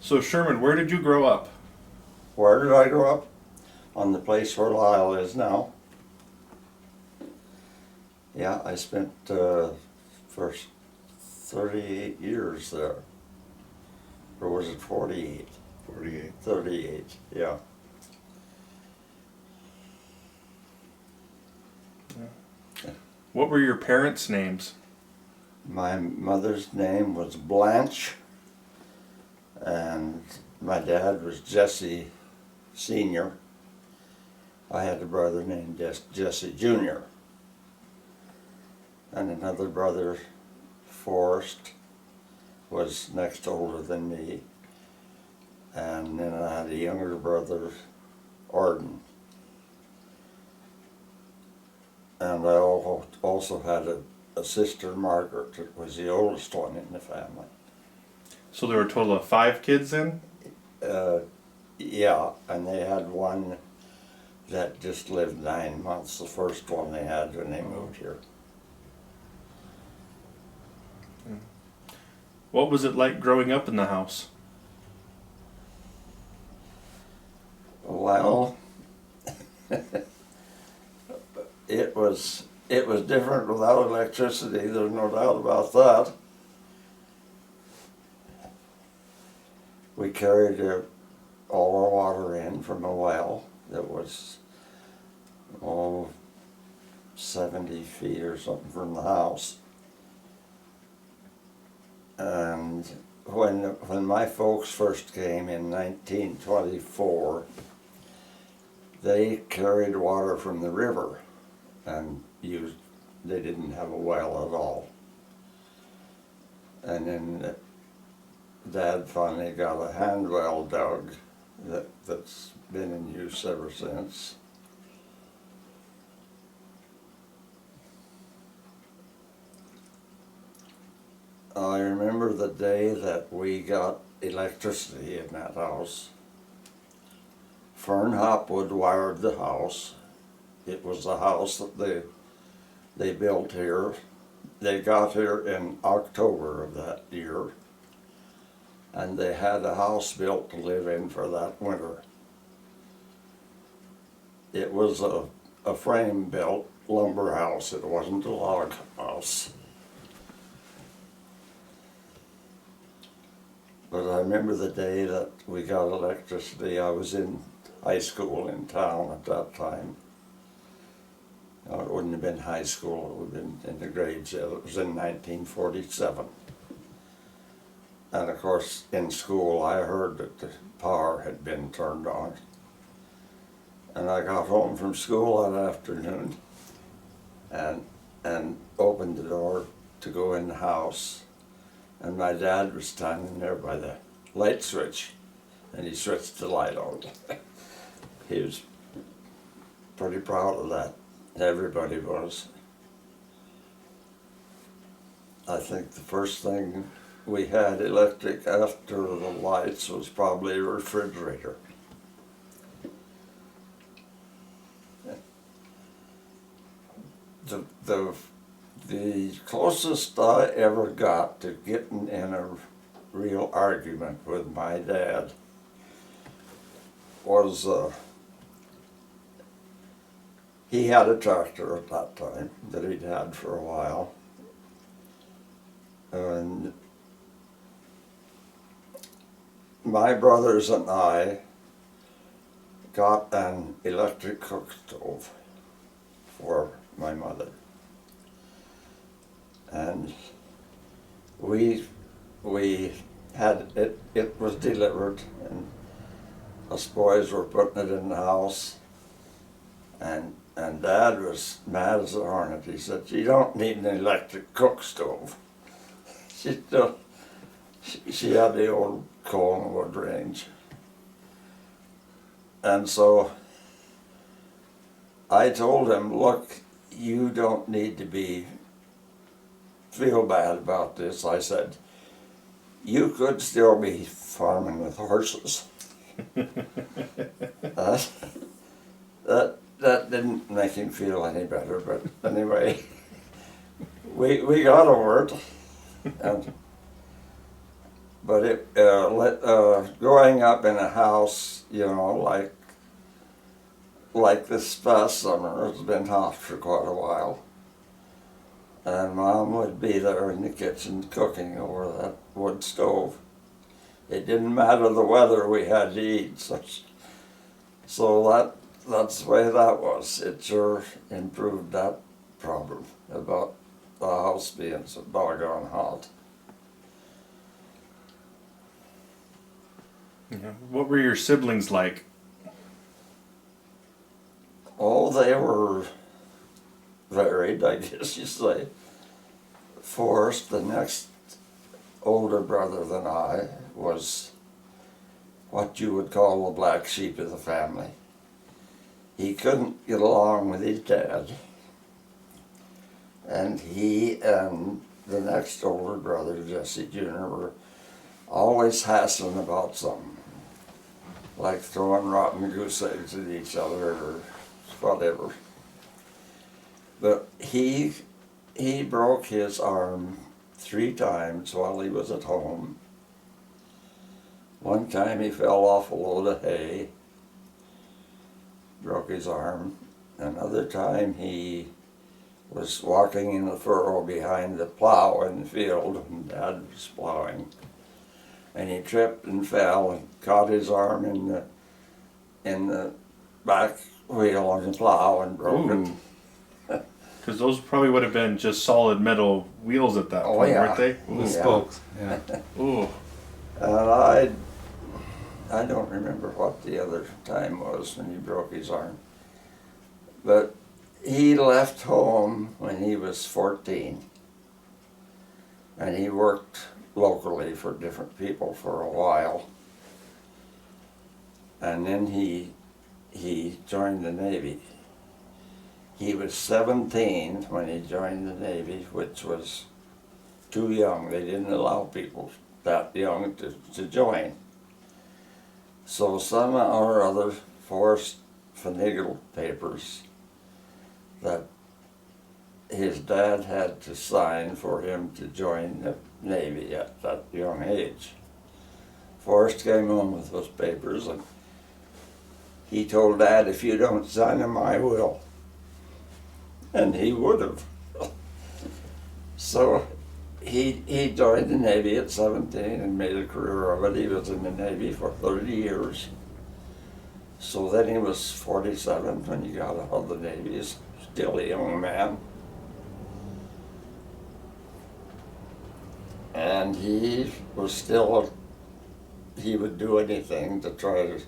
So Sherman, where did you grow up? Where did I grow up? On the place where Lyle is now. Yeah, I spent first 38 years there. Or was it 48? 48. 38, yeah. What were your parents' names? My mother's name was Blanche, and my dad was Jesse Sr. I had a brother named Jesse Jr. and another brother, Forrest, was next older than me. And then I had a younger brother, Arden. And I also had a sister, Margaret, that was the oldest one in the family. So there were a total of 5 kids then? Yeah, and they had one that just lived 9 months, the first one they had when they moved here. What was it like growing up in the house? Well, it was different without electricity, there's no doubt about that. We carried all our water in from a well that was 70 feet or something from the house. And when my folks first came in 1924, they carried water from the river and they didn't have a well at all. And then Dad finally got a hand well dug that's been in use ever since. I remember the day that we got electricity in that house. Fern Hopwood wired the house. It was the house that they built here. They got here in October of that year, and they had a house built to live in for that winter. It was a frame-built lumber house. It wasn't a log house. But I remember the day that we got electricity. I was in high school in town at that time. No, it wouldn't have been high school, it would have been in the grades yet. It was in 1947. And of course, in school, I heard that the power had been turned on. And I got home from school that afternoon and opened the door to go in the house. And my dad was standing there by the light switch, and he switched the light on. He was pretty proud of that. Everybody was. I think the first thing we had electric after the lights was probably a refrigerator. The closest I ever got to getting in a real argument with my dad was he had a tractor at that time that he'd had for a while, and my brothers and I got an electric cook stove for my mother. And we had it was delivered, and us boys were putting it in the house, and Dad was mad as a hornet. He said, "You don't need an electric cook stove." She had the old coal and wood range. And so I told him, "Look, you don't need to feel bad about this." I said, "You could still be farming with horses." That didn't make him feel any better, but anyway, we got over it. And But growing up in a house, like this past summer, it's been hot for quite a while. And Mom would be there in the kitchen cooking over that wood stove. It didn't matter the weather, we had to eat. So that's the way that was. It sure improved that problem about the house being so doggone hot. Yeah. What were your siblings like? Oh, they were varied, I guess you say. Forrest, the next older brother than I, was what you would call the black sheep of the family. He couldn't get along with his dad. And he and the next older brother, Jesse Jr., were always hassling about something, like throwing rotten goose eggs at each other or whatever. But he broke his arm 3 times while he was at home. One time he fell off a load of hay, broke his arm. Another time he was walking in the furrow behind the plow in the field when Dad was plowing. And he tripped and fell and caught his arm in the back wheel on the plow and broke it. Because those probably would have been just solid metal wheels at that point, yeah. weren't they? The spokes. Yeah. Ooh. And I don't remember what the other time was when he broke his arm. But he left home when he was 14. And he worked locally for different people for a while. And then he joined the Navy. He was 17 when he joined the Navy, which was too young. They didn't allow people that young to join. So somehow or other, Forrest finagled papers that his dad had to sign for him to join the Navy at that young age. Forrest came home with those papers and he told Dad, if you don't sign them, I will. And he would have. So he joined the Navy at 17 and made a career of it. He was in the Navy for 30 years. So then he was 47 when he got out of the Navy. He's still a young man. And he was still, he would do anything to try to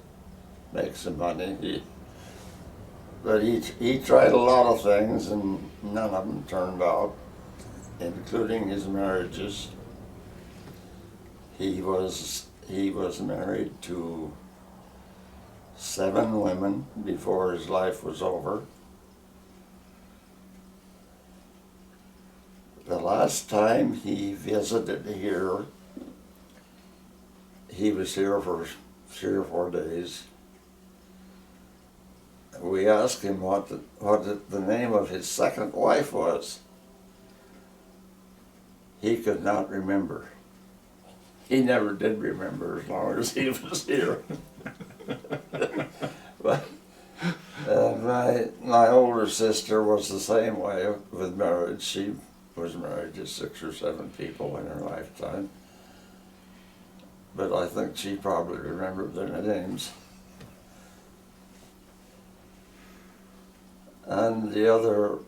make some money. But he tried a lot of things and none of them turned out, including his marriages. He was married to 7 women before his life was over. The last time he visited here, he was here for 3 or 4 days. We asked him what the name of his second wife was. He could not remember. He never did remember as long as he was here. But my older sister was the same way with marriage. She was married to 6 or 7 people in her lifetime. But I think she probably remembered their names. And the older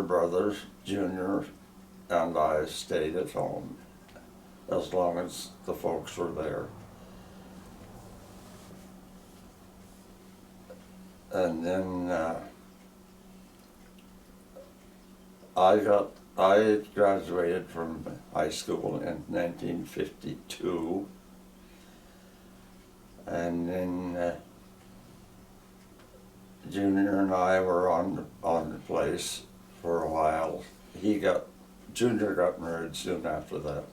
brothers, Junior and I, stayed at home as long as the folks were there. And then I graduated from high school in 1952, and then Junior and I were on the place for a while. Junior got married soon after that,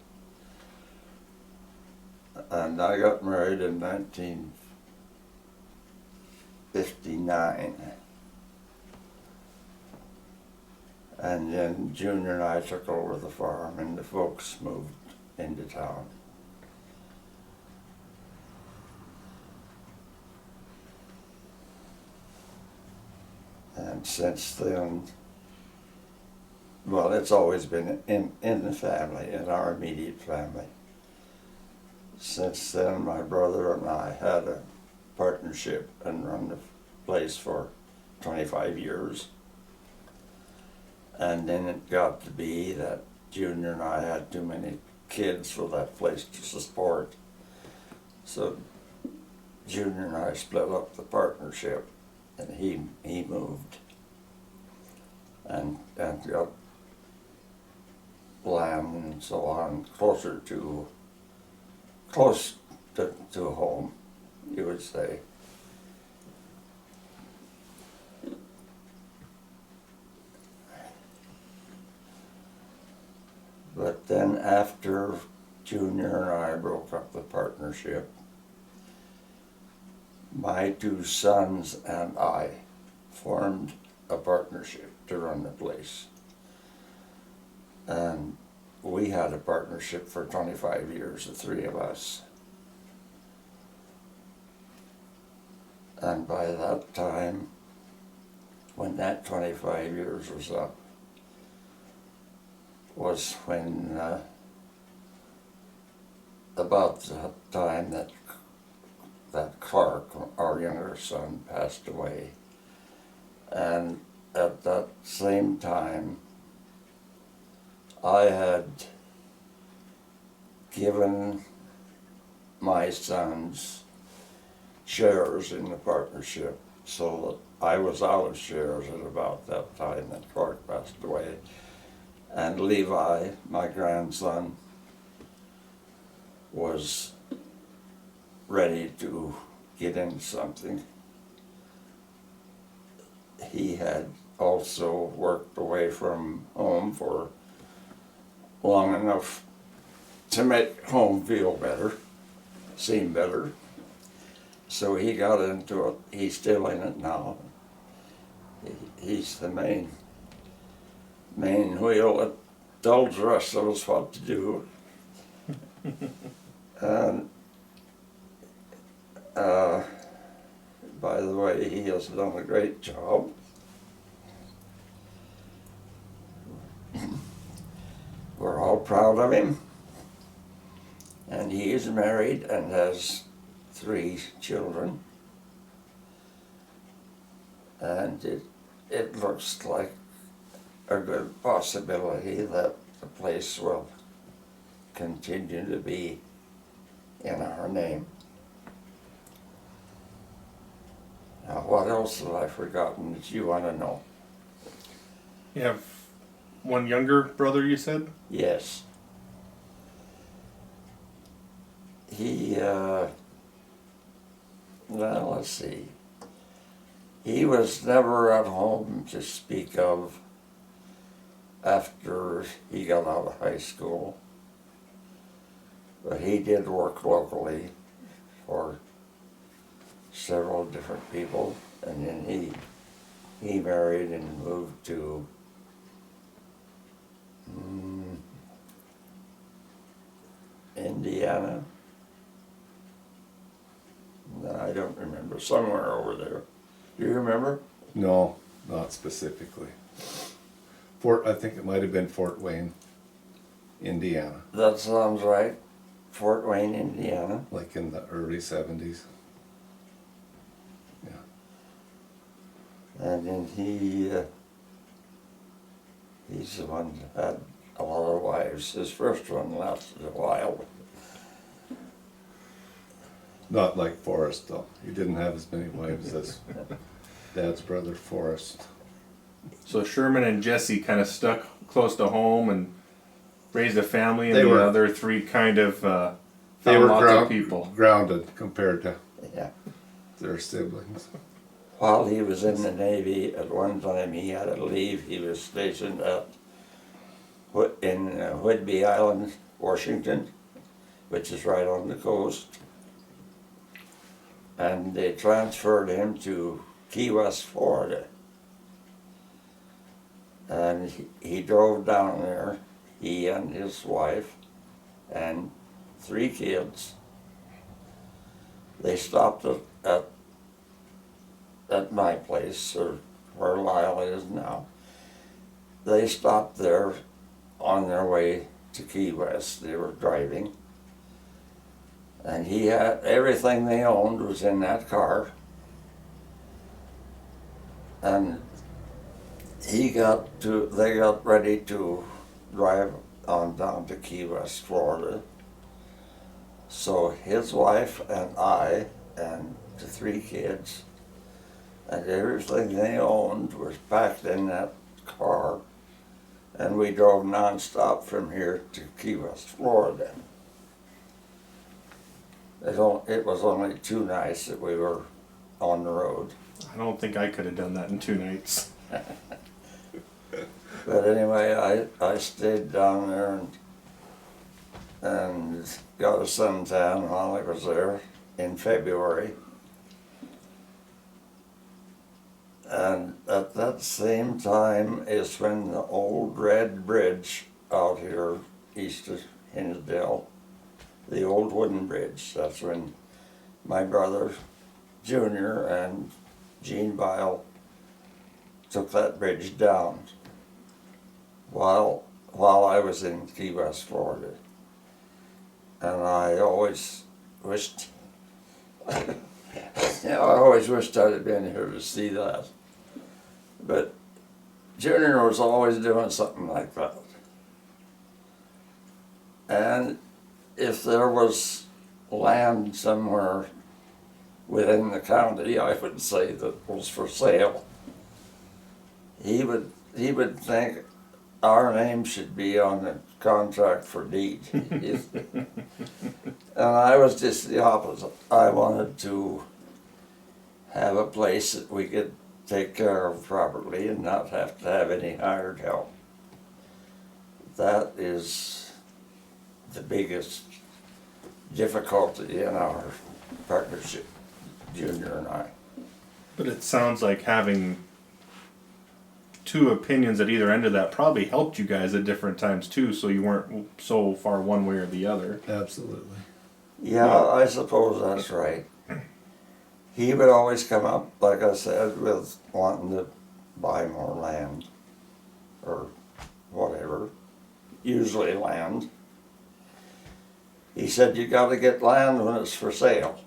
and I got married in 1959. And then Junior and I took over the farm and the folks moved into town. And since then, well, it's always been in the family, in our immediate family. Since then, my brother and I had a partnership and run the place for 25 years. And then it got to be that Junior and I had too many kids for that place to support. So Junior and I split up the partnership, and he moved and got land and so on close to home, you would say. But then after Junior and I broke up the partnership, my two sons and I formed a partnership to run the place. And we had a partnership for 25 years, the three of us. And by that time, when that 25 years was up, was when about the time that Clark, our younger son, passed away. And at that same time, I had given my sons shares in the partnership, so that I was out of shares at about that time that Clark passed away. And Levi, my grandson, was ready to get into something. He had also worked away from home for long enough to make home feel better, seem better. So he got into it. He's still in it now. He's the main wheel that tells the rest of us what to do. And by the way, he has done a great job. We're all proud of him. And he is married and has 3 children. And it looks like a good possibility that the place will continue to be in our name. Now, what else have I forgotten that you want to know? You have one younger brother, you said? Yes. He, well, let's see. He was never at home to speak of after he got out of high school. But he did work locally for several different people, and then he married and moved to Indiana. No, I don't remember. Somewhere over there. Do you remember? No, not specifically. I think it might have been Fort Wayne, Indiana, That sounds right. Fort Wayne, Indiana. like in the early 70s. Yeah. And then he's the one that had a lot of wives. His first one lasted a while. Not like Forrest, though. He didn't have as many wives as Dad's brother Forrest. So Sherman and Jesse kind of stuck close to home and raised a family, and They the were- other 3 kind of They found were lots of people. grounded compared to Yeah. their siblings. While he was in the Navy, at one time he had to leave. He was stationed in Whidbey Island, Washington, which is right on the coast. And they transferred him to Key West, Florida. And he drove down there, he and his wife and 3 kids. They stopped at my place, or where Lyle is now. They stopped there on their way to Key West. They were driving. And he had everything they owned was in that car. And they got ready to drive on down to Key West, Florida. So his wife and I and the 3 kids and everything they owned was packed in that car, and we drove nonstop from here to Key West, Florida. It was only 2 nights that we were on the road. I don't think I could have done that in 2 nights. But anyway, I stayed down there and got a suntan while I was there in February. And at that same time is when the old red bridge out here east of Hinsdale, the old wooden bridge, that's when my brother Junior and Gene Bile took that bridge down while I was in Key West, Florida. And I always wished I always wished I'd have been here to see that. But Junior was always doing something like that. And if there was land somewhere within the county, I would say, that was for sale, he would think our name should be on the contract for deed. And I was just the opposite. I wanted to have a place that we could take care of properly and not have to have any hired help. That is the biggest difficulty in our partnership, Junior and I. But it sounds like having 2 opinions at either end of that probably helped you guys at different times too, so you weren't so far one way or the other. Absolutely. Yeah, I suppose that's right. He would always come up, like I said, with wanting to buy more land or whatever, usually land. He said, you got to get land when it's for sale.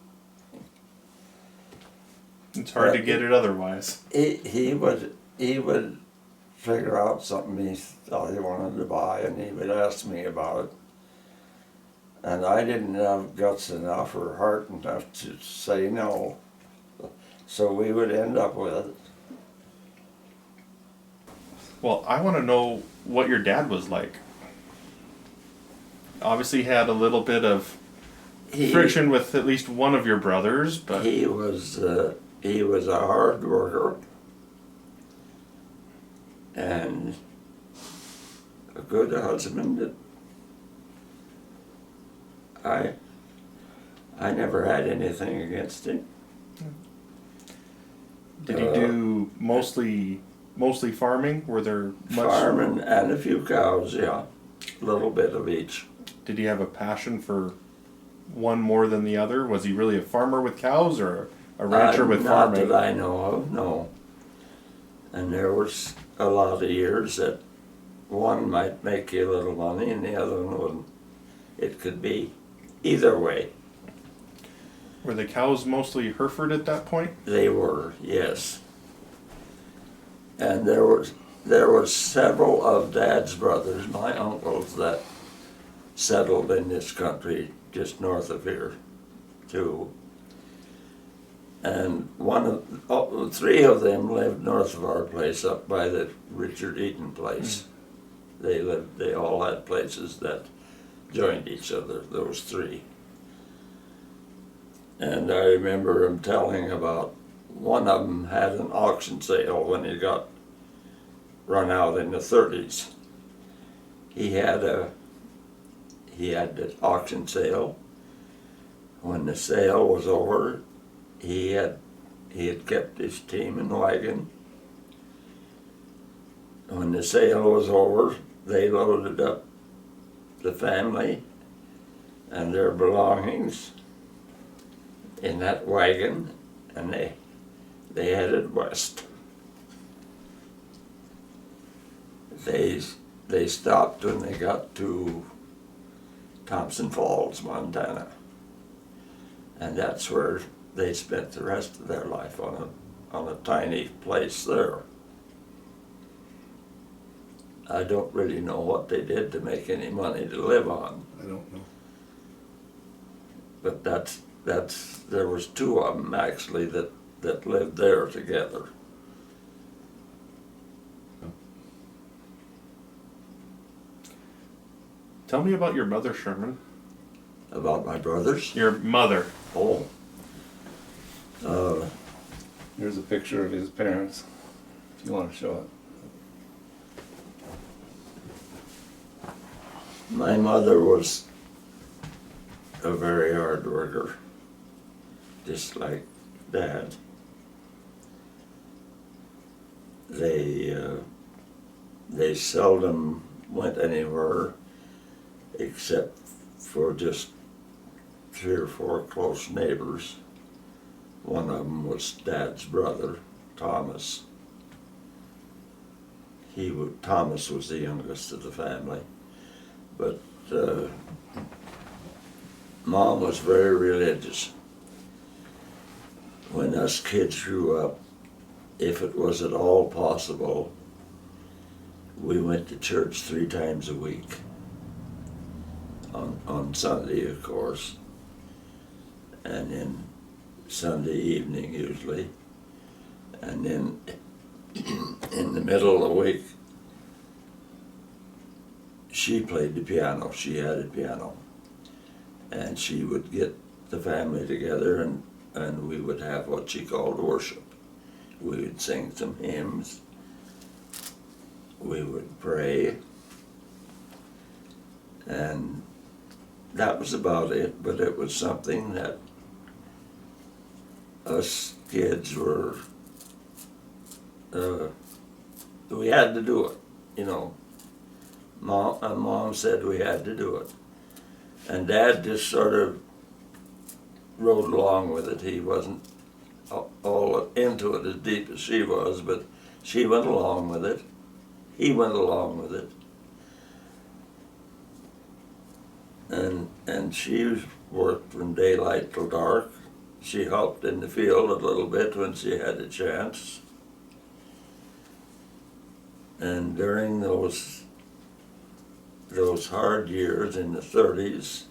It's hard to get it otherwise. He would figure out something he thought he wanted to buy, and he would ask me about it. And I didn't have guts enough or heart enough to say no. So we would end up with it. Well, I want to know what your dad was like. Obviously had a little bit of friction with at least one of your brothers, but he was a hard worker and a good husband. I never had anything against him. did he do mostly farming? Were there much Farming and a few cows, yeah. A little bit of each. Did he have a passion for one more than the other? Was he really a farmer with cows or a rancher with farming? Not that I know of, no. And there was a lot of years that one might make you a little money and the other one wouldn't. It could be either way. Were the cows mostly Hereford at that point? They were, yes. And there was several of Dad's brothers, my uncles, that settled in this country just north of here, too. And 3 of them lived north of our place, up by the Richard Eaton place. They all had places that joined each other, those 3. And I remember him telling about one of them had an auction sale when he got run out in the 30s. He had the auction sale. When the sale was over, he had kept his team and wagon. When the sale was over, they loaded up the family and their belongings in that wagon, and they headed west. they stopped when they got to Thompson Falls, Montana, and that's where they spent the rest of their life on a tiny place there. I don't really know what they did to make any money to live on, I don't know. but there was two of them actually that lived there together. Tell me about your mother, Sherman. About my brothers? Your mother. Oh. Here's a picture of his parents, if you want to show it. My mother was a very hard worker, just like Dad. They seldom went anywhere except for just 3 or 4 close neighbors. One of them was Dad's brother, Thomas. Thomas was the youngest of the family, but Mom was very religious. When us kids grew up, if it was at all possible, we went to church 3 times a week. On Sunday, of course, and then Sunday evening usually, and then in the middle of the week, she played the piano. She had a piano, and she would get the family together, and we would have what she called worship. We would sing some hymns, we would pray, and that was about it, but it was something that us kids were, we had to do it, you know. Mom said we had to do it. And Dad just sort of rode along with it. He wasn't all into it as deep as she was, but she went along with it. He went along with it. And she worked from daylight till dark. She helped in the field a little bit when she had a chance. And during those hard years in the 30s,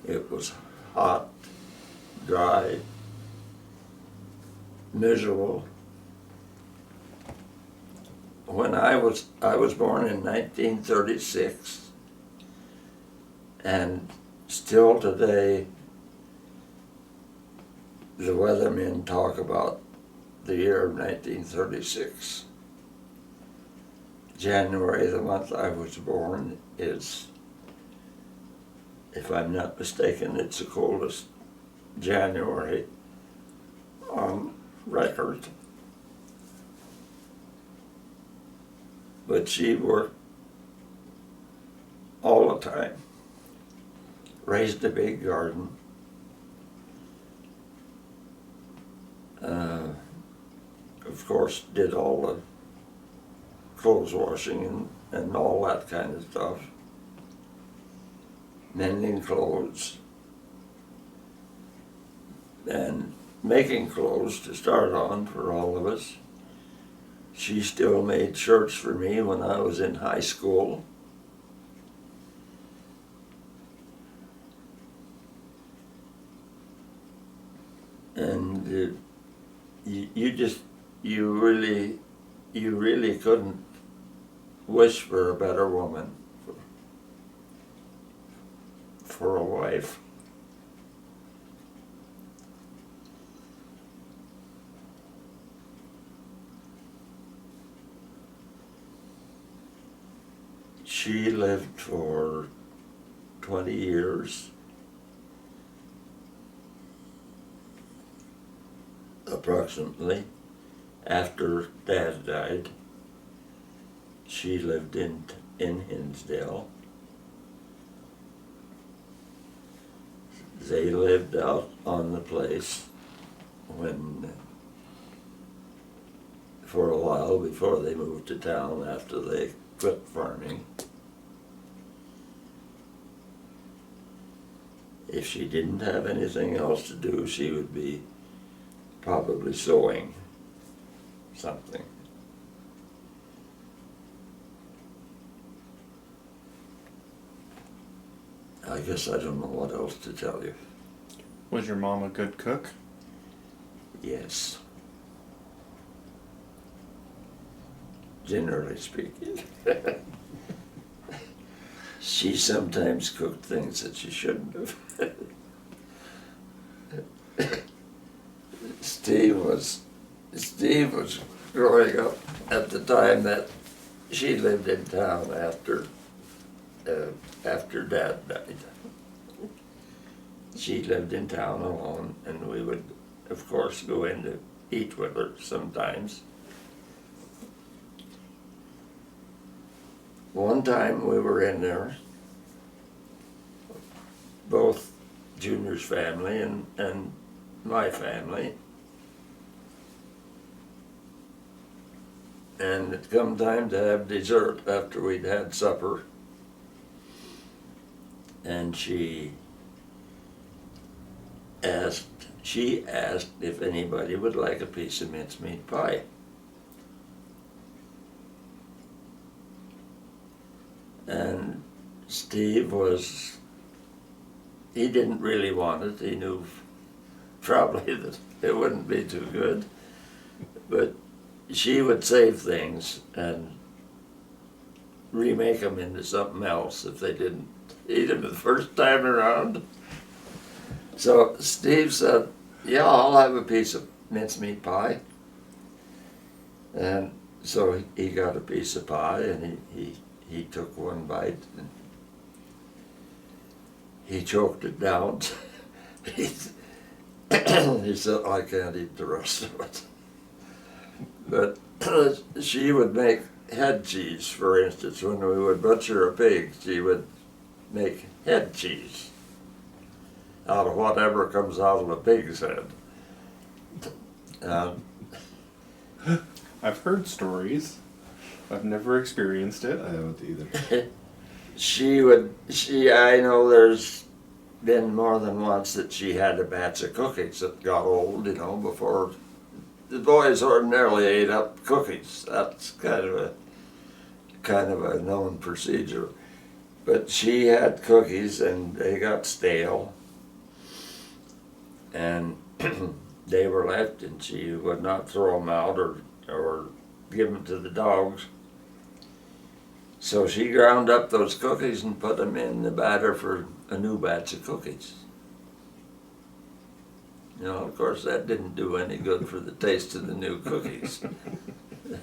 it was hot, dry, miserable. When I was born in 1936, and still today, the weathermen talk about the year of 1936. January, the month I was born, is, if I'm not mistaken, it's the coldest January on record. But she worked all the time, raised a big garden, of course did all the clothes washing and all that kind of stuff, mending clothes, and making clothes to start on for all of us. She still made shirts for me when I was in high school. And you really couldn't wish for a better woman for a wife. She lived for 20 years, approximately, after Dad died. She lived in Hinsdale. They lived out on the place for a while before they moved to town after they quit farming. If she didn't have anything else to do, she would be probably sewing something. I guess I don't know what else to tell you. Was your mom a good cook? Yes. Generally speaking. She sometimes cooked things that she shouldn't have. Steve was growing up at the time that she lived in town after Dad died. She lived in town alone, and we would, of course, go in to eat with her sometimes. One time we were in there, both Junior's family and my family, and it come time to have dessert after we'd had supper, and she asked if anybody would like a piece of mincemeat pie. And Steve he didn't really want it. He knew probably that it wouldn't be too good. But she would save things and remake them into something else if they didn't eat them the first time around. So Steve said, yeah, I'll have a piece of mincemeat pie. And so he got a piece of pie, and he took one bite and he choked it down. He said, I can't eat the rest of it. But she would make head cheese, for instance. When we would butcher a pig, she would make head cheese out of whatever comes out of a pig's head. I've heard stories. I've never experienced it. I haven't either. I know there's been more than once that she had a batch of cookies that got old, before the boys ordinarily ate up cookies. That's kind of a known procedure. But she had cookies and they got stale, and they were left, and she would not throw them out or give them to the dogs. So she ground up those cookies and put them in the batter for a new batch of cookies. Of course, that didn't do any good for the taste of the new cookies.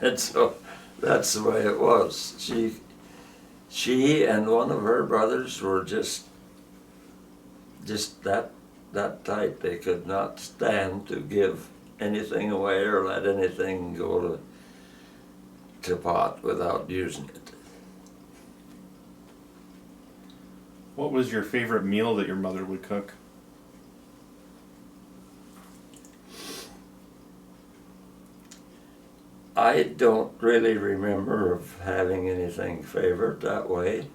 And so that's the way it was. She and one of her brothers were just that type. They could not stand to give anything away or let anything go to pot without using it. What was your favorite meal that your mother would cook? I don't really remember of having anything favorite that way.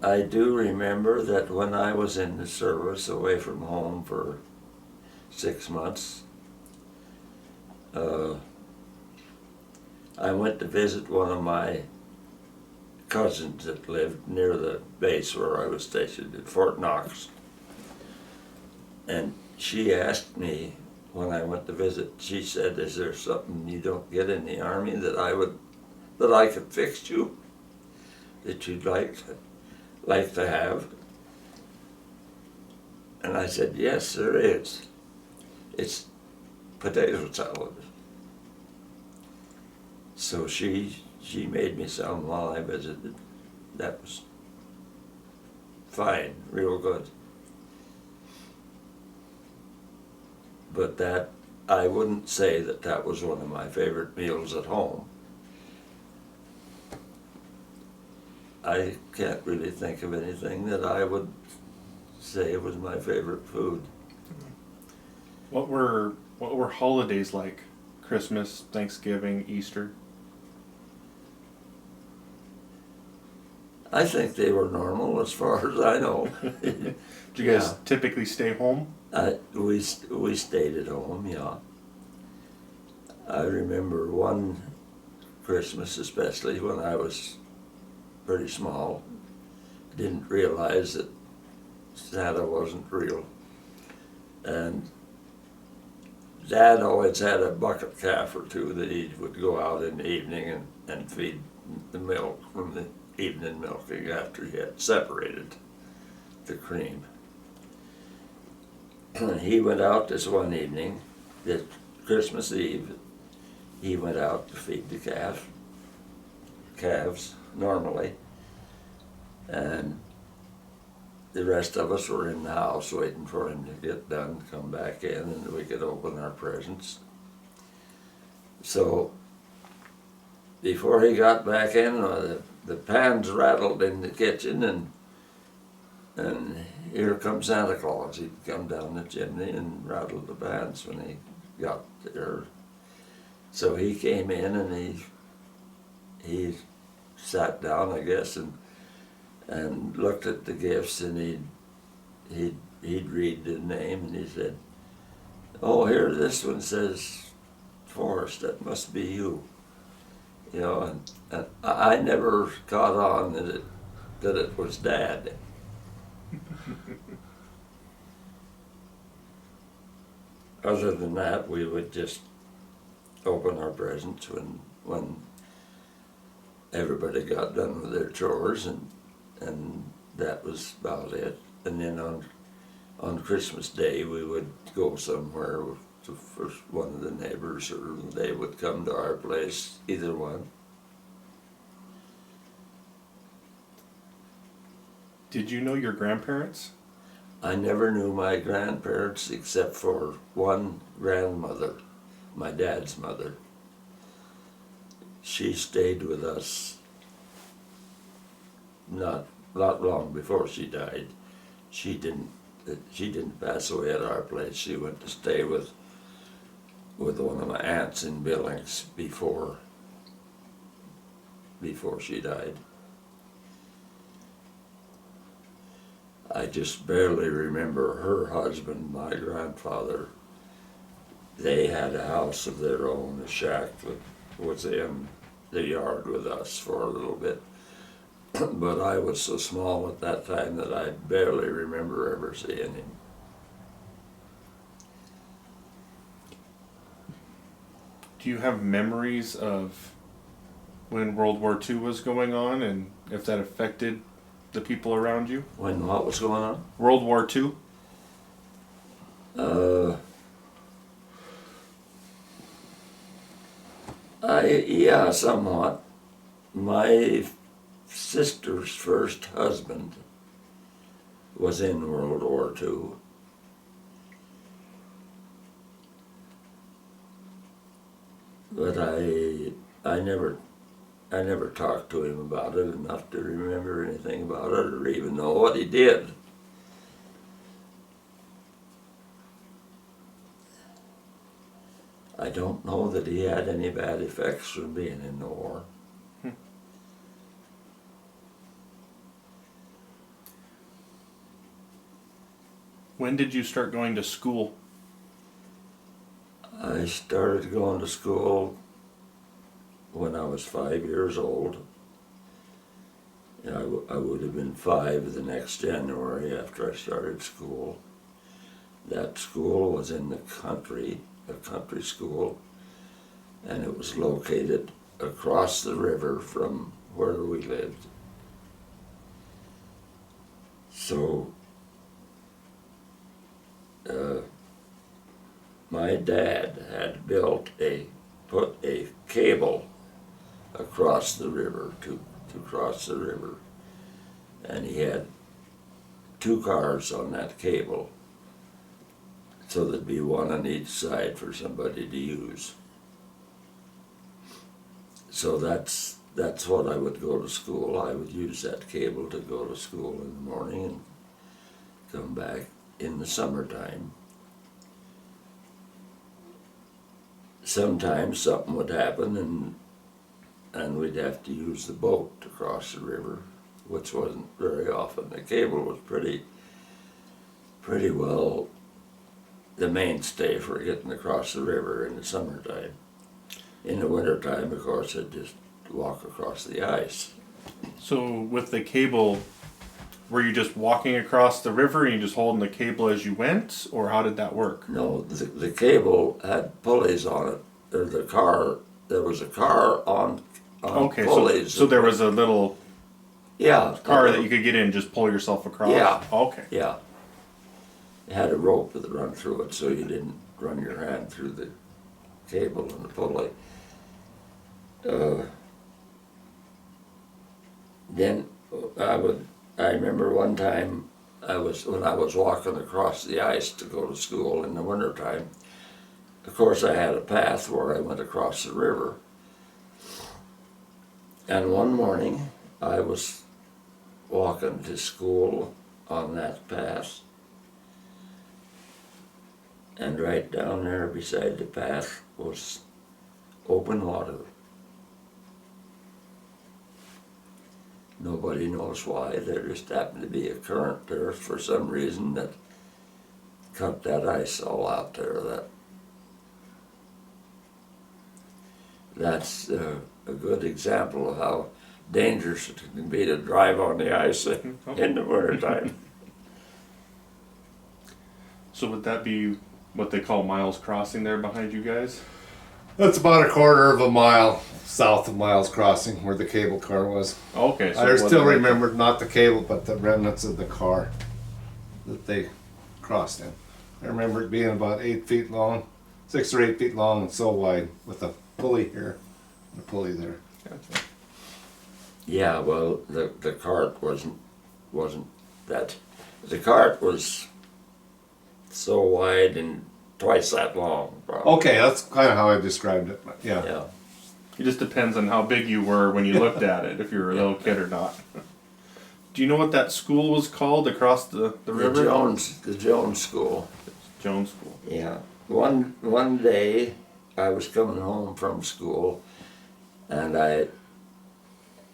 I do remember that when I was in the service away from home for 6 months, I went to visit one of my cousins that lived near the base where I was stationed at Fort Knox. And she asked me when I went to visit, she said, is there something you don't get in the Army that I could fix you, that you'd like to have? And I said, yes, there is. It's potato salad. So she made me some while I visited. That was fine, real good. But that, I wouldn't say that was one of my favorite meals at home. I can't really think of anything that I would say was my favorite food. What were holidays like? Christmas, Thanksgiving, Easter? I think they were normal as far as I know. Did you guys Yeah. typically stay home? We stayed at home, yeah. I remember one Christmas, especially when I was pretty small, didn't realize that Santa wasn't real. And Dad always had a bucket calf or two that he would go out in the evening and feed the milk from the evening milking after he had separated the cream. He went out this one evening, this Christmas Eve, he went out to feed the calves normally, and the rest of us were in the house waiting for him to get done, come back in, and we could open our presents. So before he got back in, the pans rattled in the kitchen, and here comes Santa Claus. He'd come down the chimney and rattled the pans when he got there. So he came in and he sat down, I guess, and looked at the gifts, and he'd read the name, and he said, "Oh, here, this one says Forrest. That must be you." You know, and I never caught on that it was Dad. Other than that, we would just open our presents when everybody got done with their chores, and that was about it. And then on Christmas Day, we would go somewhere for one of the neighbors, or they would come to our place, either one. Did you know your grandparents? I never knew my grandparents except for one grandmother, my dad's mother. She stayed with us not long before she died. She didn't pass away at our place. She went to stay with one of my aunts in Billings before she died. I just barely remember her husband, my grandfather. They had a house of their own, a shack that was in the yard with us for a little bit. But I was so small at that time that I barely remember ever seeing him. Do you have memories of when World War II was going on and if that affected the people around you? When what was going on? World War II? Yeah, somewhat. My sister's first husband was in World War II. But I never talked to him about it enough to remember anything about it or even know what he did. I don't know that he had any bad effects from being in the war. When did you start going to school? I started going to school when I was 5 years old. I would have been 5 the next January after I started school. That school was in the country, a country school, and it was located across the river from where we lived. So my dad had put a cable across the river to cross the river, and he had 2 cars on that cable, so there'd be one on each side for somebody to use. So that's what I would go to school. I would use that cable to go to school in the morning and come back in the summertime. Sometimes something would happen and we'd have to use the boat to cross the river. which wasn't very often. The cable was pretty well the mainstay for getting across the river in the summertime. In the wintertime, of course, I'd just walk across the ice. So with the cable, were you just walking across the river and you just holding the cable as you went, or how did that work? No, the cable had pulleys on it. There was a car on Okay, pulleys. so there was a little Yeah. car that you could get in and just pull yourself across? Yeah. Okay. Yeah. It had a rope that run through it so you didn't run your hand through the cable and the pulley. Then I remember one time when I was walking across the ice to go to school in the wintertime. Of course, I had a path where I went across the river. And one morning, I was walking to school on that path. And right down there beside the path was open water. Nobody knows why. There just happened to be a current there for some reason that cut that ice all out there. That's a good example of how dangerous it can be to drive on the ice in the wintertime. So would that be what they call Miles Crossing there behind you guys? That's about a quarter of a mile south of Miles Crossing where the cable car was. Okay. So I it wasn't still like- remember not the cable, but the remnants of the car that they crossed in. I remember it being about 8 feet long, 6 or 8 feet long and so wide, with a pulley here and a pulley there. Gotcha. Yeah, well, the cart wasn't that. The cart was so wide and twice that long. Probably. Okay, that's kind of how I described it. But yeah. Yeah. It just depends on how big you were when you looked at it, if you were a little kid or not. Do you know what that school was called across the river? The Jones School. Jones School. Yeah. One day, I was coming home from school, and I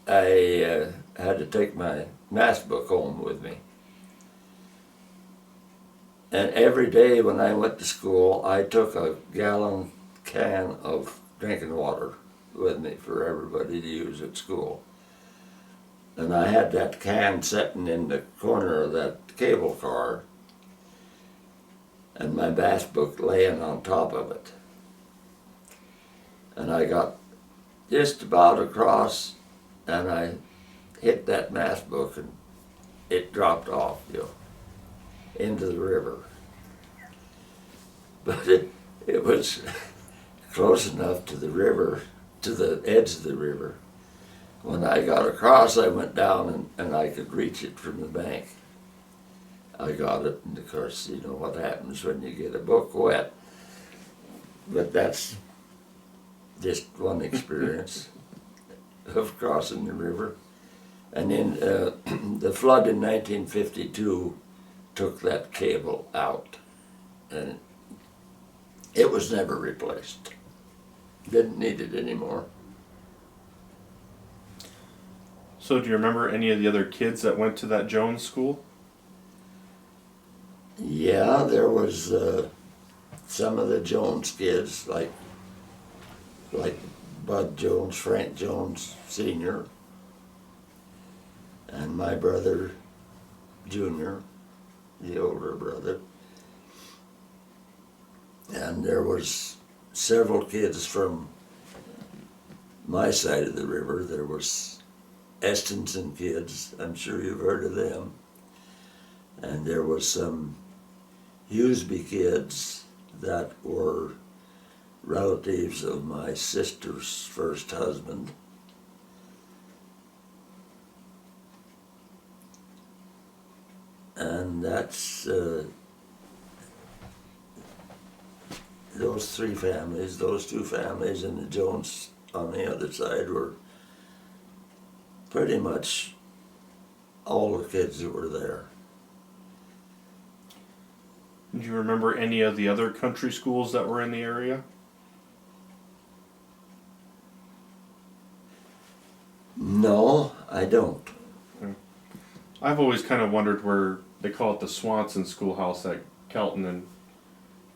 had to take my math book home with me. And every day when I went to school, I took a gallon can of drinking water with me for everybody to use at school. And I had that can sitting in the corner of that cable car, and my math book laying on top of it. And I got just about across, and I hit that math book, and it dropped off, into the river. But it was close enough to the river, to the edge of the river. When I got across, I went down and I could reach it from the bank. I got it, and of course, you know what happens when you get a book wet. But that's just one experience of crossing the river. And then the flood in 1952 took that cable out, and it was never replaced. Didn't need it anymore. So do you remember any of the other kids that went to that Jones School? Yeah, there was some of the Jones kids, like Bud Jones, Frank Jones Sr., and my brother Junior, the older brother. And there was several kids from my side of the river. There was Estenson kids, I'm sure you've heard of them. And there was some Hughesby kids that were relatives of my sister's first husband. And that's those three families, those two families, and the Jones on the other side were pretty much all the kids that were there. Do you remember any of the other country schools that were in the area? No, I don't. I've always kind of wondered where they call it the Swanson Schoolhouse that Kelton and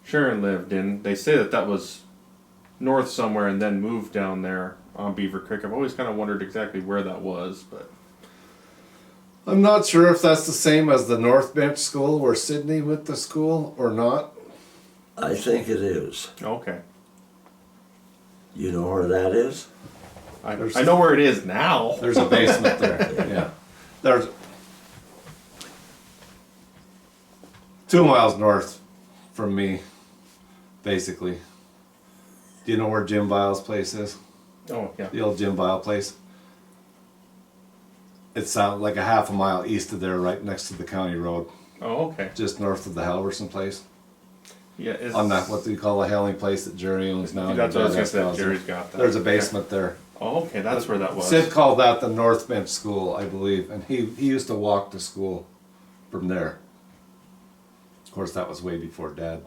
Sharon lived in. They say that was north somewhere and then moved down there on Beaver Creek. I've always kind of wondered exactly where that was, but I'm not sure if that's the same as the North Bench School where Sydney went to school or not. I think it is. okay. You know where that is? I know where it is now. There's a basement there. Yeah. There's 2 miles north from me, basically. Do you know where Jim Biles' place is? Oh, yeah. The old Jim Bile place? It's like a half a mile east of there, right next to the county road, Oh, okay. just north of the Halverson place. Yeah, is, On that, what do you call the Helling place that Jerry owns now? That's what I was going to say. Your dad has Jerry's got that. There's a basement there. Oh, okay. That's where that was. Sid called that the North Bench School, I believe, and he used to walk to school from there. Of course, that was way before Dad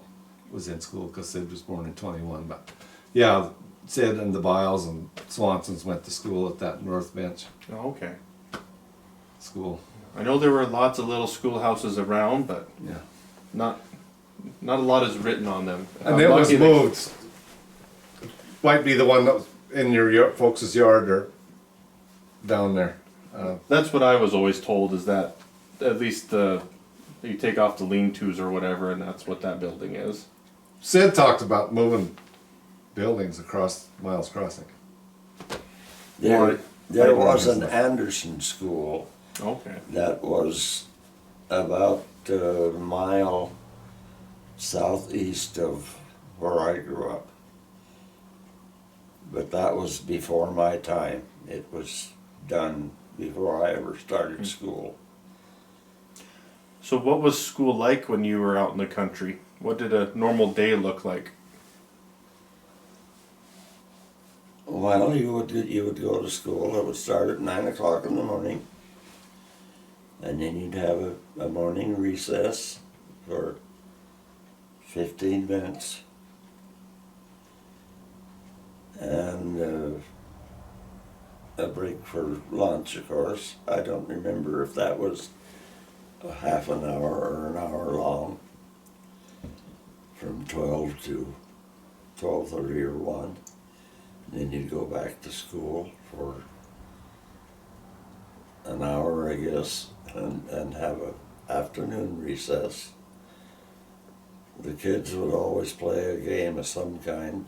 was in school because Sid was born in 21. But yeah, Sid and the Biles and Swansons went to school at that North Bench Oh, okay. School. I know there were lots of little schoolhouses around, but Yeah. not a lot is written on them. And I'm it was lucky that- moved. Might be the one that was in your folks' yard or down there. That's what I was always told, is that at least you take off the lean-tos or whatever, and that's what that building is. Sid talked about moving buildings across Miles Crossing. There was an Pipeline. Anderson school Okay. that was about a mile southeast of where I grew up. But that was before my time. It was done before I ever started school. So what was school like when you were out in the country? What did a normal day look like? Well, you would go to school. It would start at 9 o'clock in the morning, and then you'd have a morning recess for 15 minutes, and a break for lunch, of course. I don't remember if that was a half an hour or an hour long, from 12 to 12:30 or 1. Then you'd go back to school for an hour, I guess, and have an afternoon recess. The kids would always play a game of some kind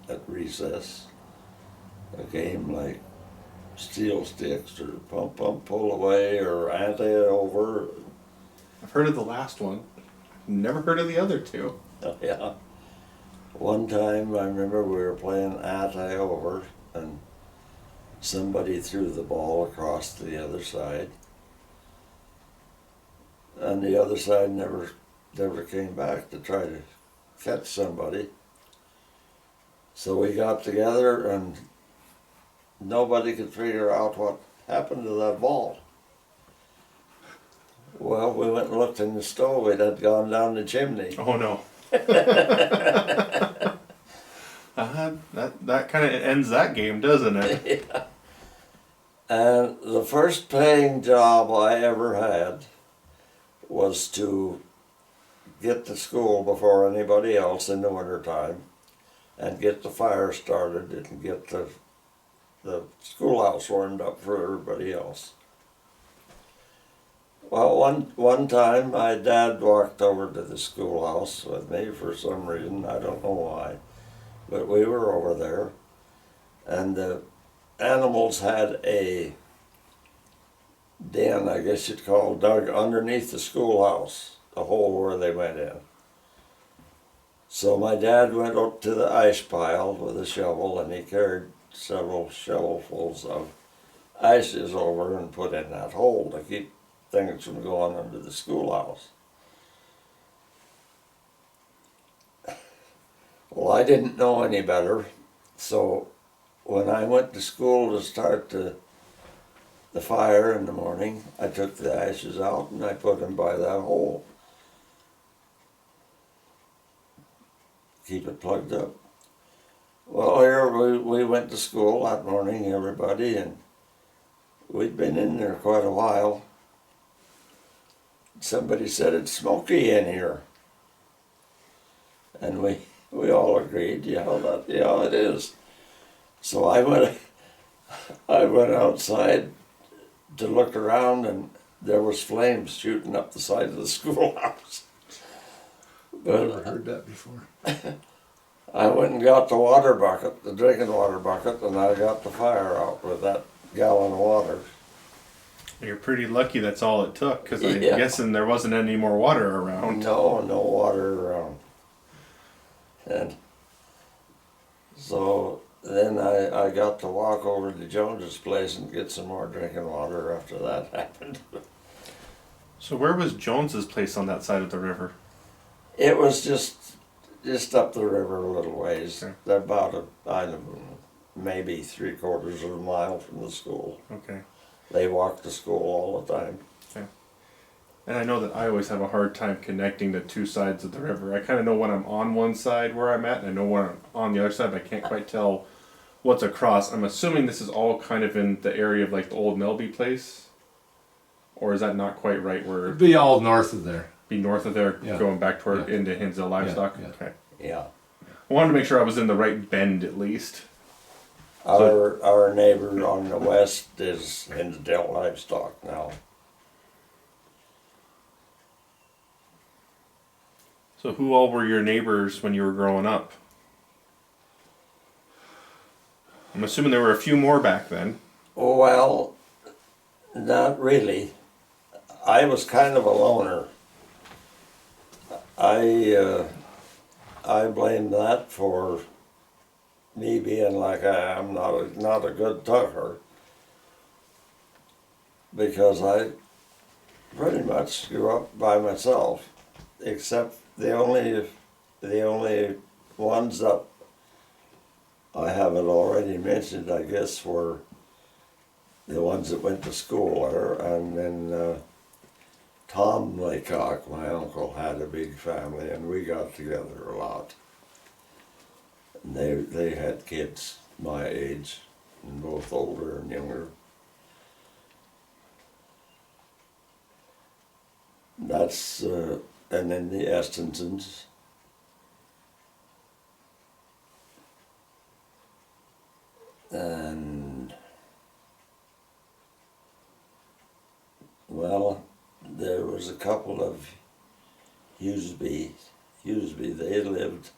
at recess. A game like steel sticks or pump, pump, pull away or anti-over. I've heard of the last one. Never heard of the other two. Yeah. One time I remember we were playing anti-over and somebody threw the ball across to the other side. And the other side never came back to try to catch somebody. So we got together and nobody could figure out what happened to that ball. Well, we went and looked in the stove. It had gone down the chimney. Oh no. That kind of ends that game, doesn't it? Yeah. And the first paying job I ever had was to get to school before anybody else in the wintertime and get the fire started and get the schoolhouse warmed up for everybody else. Well, one time my dad walked over to the schoolhouse with me for some reason, I don't know why, but we were over there, and the animals had a den, I guess you'd call it, dug underneath the schoolhouse, the hole where they went in. So my dad went up to the ice pile with a shovel, and he carried several shovelfuls of ices over and put in that hole to keep things from going under the schoolhouse. Well, I didn't know any better, so when I went to school to start the fire in the morning, I took the ashes out and I put them by that hole. Keep it plugged up. Well, here we went to school that morning, everybody, and we'd been in there quite a while. somebody said it's smoky in here. And we all agreed, yeah, it is. So I went outside to look around, and there was flames shooting up the side of the schoolhouse. Never But heard that before. I went and got the water bucket, the drinking water bucket, and I got the fire out with that gallon of water. You're pretty lucky that's all it took, because I'm Yeah. guessing there wasn't any more water around. No water around. And so then I got to walk over to Jones's place and get some more drinking water after that happened. So where was Jones's place on that side of the river? It was just up the river a little ways. Okay. About I don't know, maybe 3/4 of a mile from the school. Okay. They walked to school all the time. And I know that I always have a hard time connecting the two sides of the river. I kind of know when I'm on one side where I'm at, and I know when I'm on the other side, but I can't quite tell what's across. I'm assuming this is all kind of in the area of like the old Melby place? Or is that not quite right where It'd be all north of there. be north of there, Yeah. going back toward Yeah. into Hinsdale livestock? Yeah. Okay. Yeah. I wanted to make sure I was in the right bend at least. Our neighbor on the west is Hinsdale livestock now. So who all were your neighbors when you were growing up? I'm assuming there were a few more back then. Well, not really. I was kind of a loner. I blame that for me being like I am, not a good tucker, because I pretty much grew up by myself, except the only ones that I haven't already mentioned, I guess, were the ones that went to school there, and then Tom Lacock, my uncle, had a big family, and we got together a lot. And they had kids my age, and both older and younger. That's and then the Estensons. And well, there was a couple of Hughesby. They lived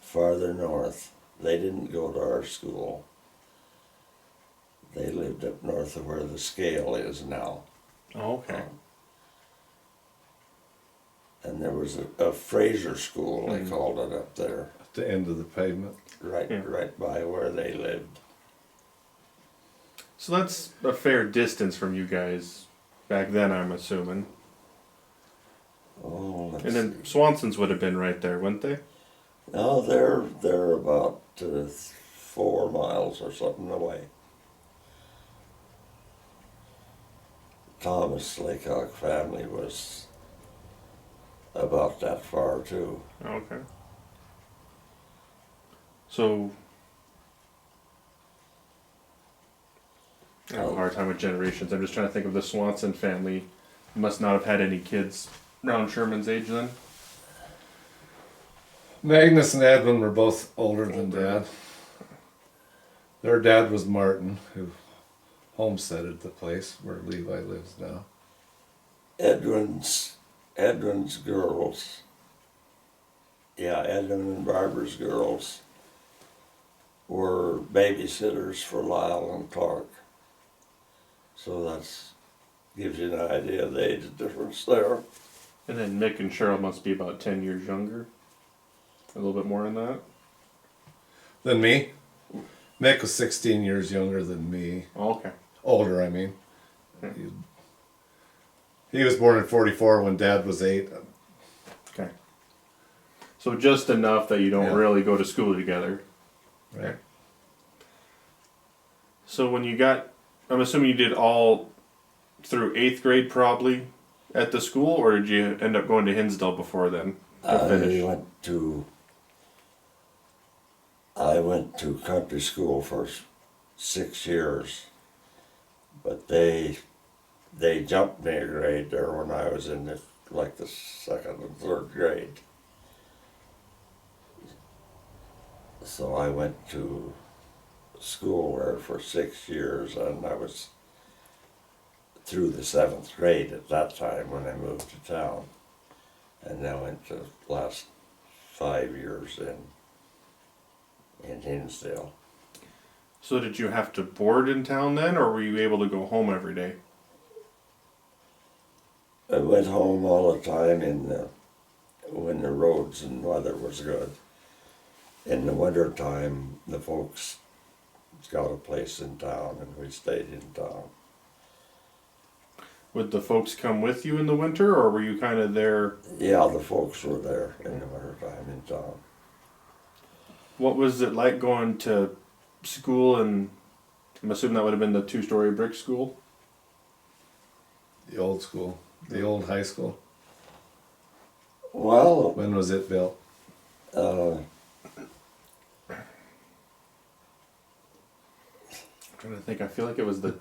farther north. They didn't go to our school. They lived up north of where the scale is now. Oh, okay. And there was a Fraser school, they called it up there, At the end of the pavement. right by where they lived. So that's a fair distance from you guys back then, I'm assuming. Oh, let's And then see. Swanson's would have been right there, wouldn't they? No, they're about 4 miles or something away. Thomas Lacock family was about that far too. Okay. So I have a hard time with generations. I'm just trying to think of the Swanson family. Must not have had any kids around Sherman's age then. Magnus and Edwin were both older than Dad. Their dad was Martin, who homesteaded the place where Levi lives now. Edwin's girls, Edwin and Barbara's girls, were babysitters for Lyle and Clark. So that's gives you an idea of the age difference there. And then Mick and Cheryl must be about 10 years younger. A little bit more than that. Than me. Mick was 16 years younger than me. Oh, okay. Older, I mean. He was born in 44 when Dad was 8. Okay. So just enough that you don't Yeah. really go to school together. Right. So when you got, I'm assuming you did all through 8th grade probably at the school, or did you end up going to Hinsdale before then to finish? I went to country school for 6 years, but they jumped me a grade there when I was in the like the second and third grade. So I went to school there for 6 years, and I was through the 7th grade at that time when I moved to town. And then went to the last 5 years in Hinsdale. So did you have to board in town then, or were you able to go home every day? I went home all the time when the roads and weather was good. In the winter time, the folks got a place in town, and we stayed in town. Would the folks come with you in the winter, or were you kind of there? Yeah, the folks were there in the winter time in town. What was it like going to school? And I'm assuming that would have been the 2-story brick school. The old school, the old high school. Well, When was it built? I'm trying to think. I feel like it was the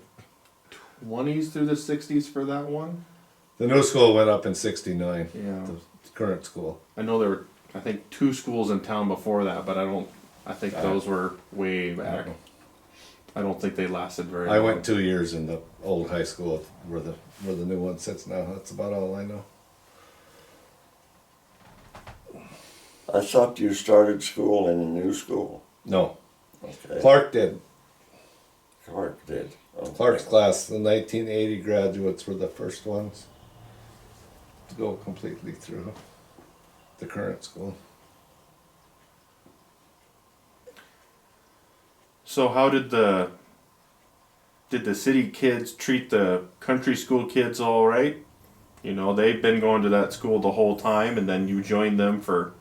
20s through the 60s for that one. The new school went up in '69. Yeah. The current school. I know there were, I think, 2 schools in town before that, but I think those were way back. I don't think they lasted very long. I went 2 years in the old high school where the new one sits now. That's about all I know. I thought you started school in a new school. No, Okay. Clark did. Clark did. Okay. Clark's class, the 1980 graduates were the first ones to go completely through the current school. So how did the city kids treat the country school kids all right? You know, they've been going to that school the whole time, and then you joined them for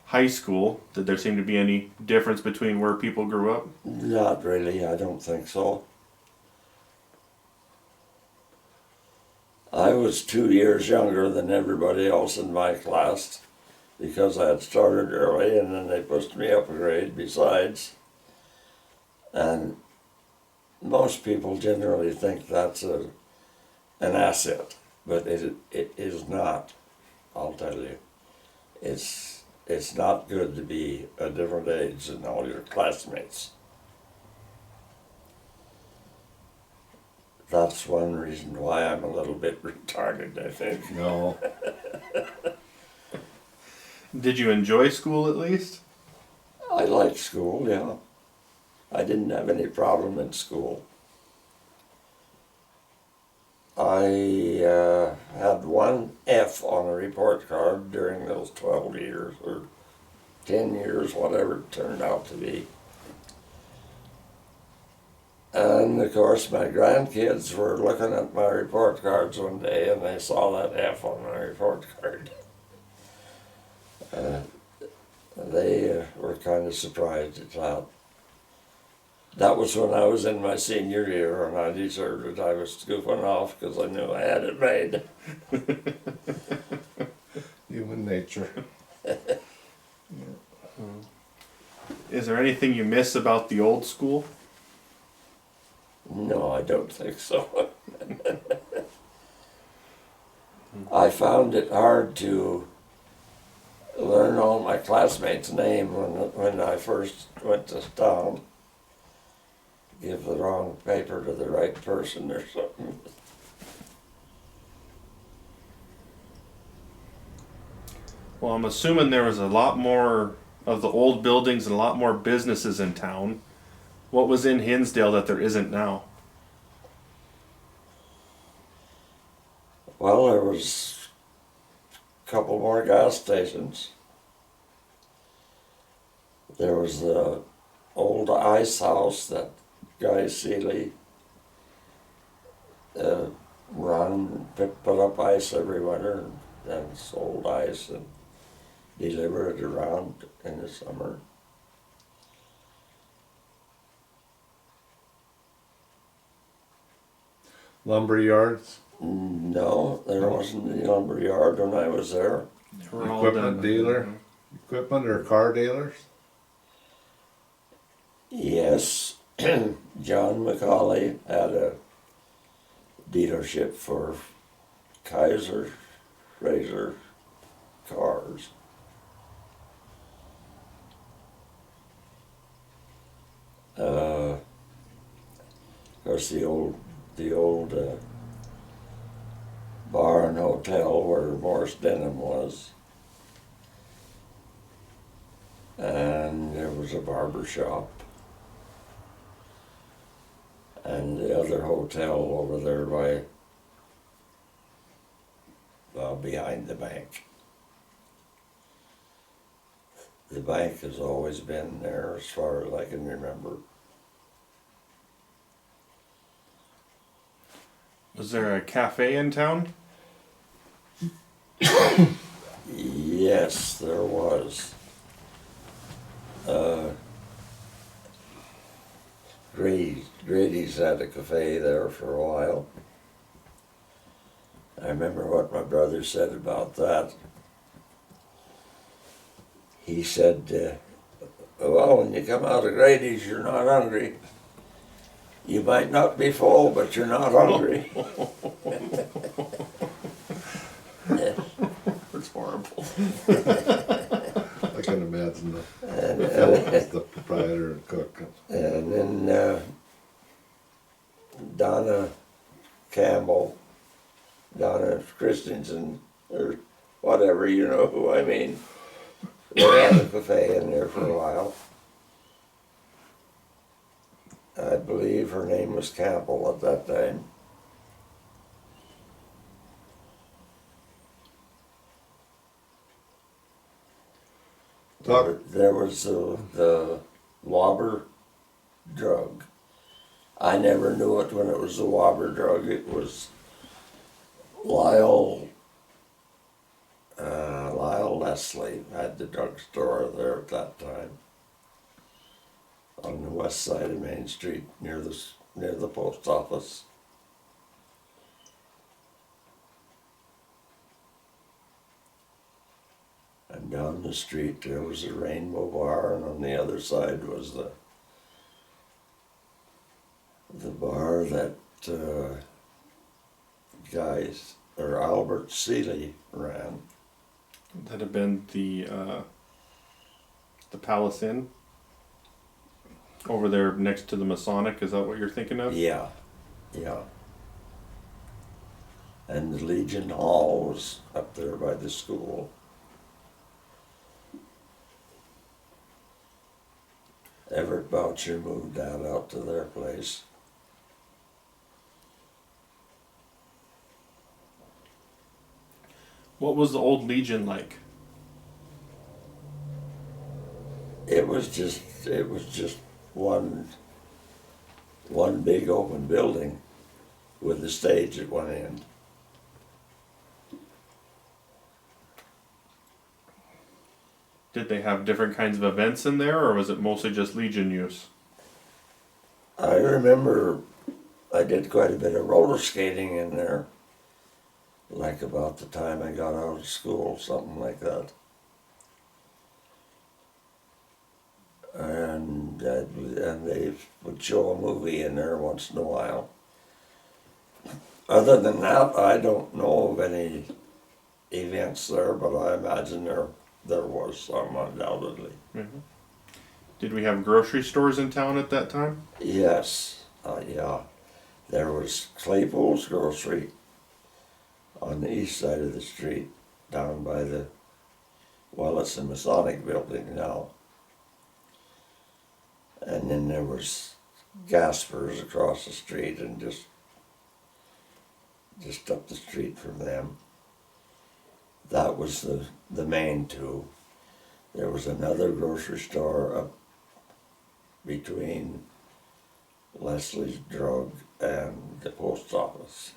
high school. Did there seem to be any difference between where people grew up? Not really, I don't think so. I was 2 years younger than everybody else in my class because I had started early, and then they pushed me up a grade besides. And most people generally think that's an asset, but it is not, I'll tell you. It's not good to be a different age than all your classmates. That's one reason why I'm a little bit retarded, I think. No, Did you enjoy school at least? I liked school, yeah. I didn't have any problem in school. I had one F on a report card during those 12 years, or 10 years, whatever it turned out to be. And of course, my grandkids were looking at my report cards one day, and they saw that F on my report card. They were kind of surprised at that. That was when I was in my senior year, and I deserved it. I was scooping off because I knew I had it made. human nature. Is there anything you miss about the old school? No, I don't think so. I found it hard to learn all my classmates' names when I first went to town. Give the wrong paper to the right person or something. Well, I'm assuming there was a lot more of the old buildings and a lot more businesses in town. What was in Hinsdale that there isn't now? Well, there was a couple more gas stations. There was the old ice house that Guy Seeley run and put up ice every winter and sold ice and delivered it around in the summer. Lumber yards, No, there wasn't any lumber yard when I was there. They were all equipment done. dealer, equipment or car dealers. Yes, John McCauley had a dealership for Kaiser razor cars. Of course, the old bar and hotel where Morris Denham was, and there was a barber shop, and the other hotel over there behind the bank. The bank has always been there as far as I can remember. Was there a cafe in town? Yes, there was. Grady's had a cafe there for a while. I remember what my brother said about that. He said, well, when you come out of Grady's, you're not hungry. You might not be full, but you're not hungry. It's horrible. I can imagine the Philip was the proprietor and cook. And then Donna Campbell, Donna Christensen, or whatever, you know who I mean. They had a cafe in there for a while. I believe her name was Campbell at that time. There was the Wobber drug. I never knew it when it was the Wobber drug. It was Lyle Leslie had the drugstore there at that time on the west side of Main Street near the post office. And down the street there was a Rainbow Bar, and on the other side was the bar that Albert Seeley ran. That'd have been the Palace Inn over there next to the Masonic. Is that what you're thinking of? Yeah. And the Legion Hall was up there by the school. Everett Boucher moved that out to their place. What was the old Legion like? It was just one big open building with a stage at one end. Did they have different kinds of events in there, or was it mostly just Legion use? I remember I did quite a bit of roller skating in there, like about the time I got out of school, something like that. And they would show a movie in there once in a while. Other than that, I don't know of any events there, but I imagine there was some, undoubtedly. Mm-hmm. Did we have grocery stores in town at that time? Yes, yeah. There was Claypool's Grocery on the east side of the street, down by it's the Masonic building now. And then there was Gasper's across the street, and just up the street from them. That was the main two. There was another grocery store up between Leslie's Drug and the post office.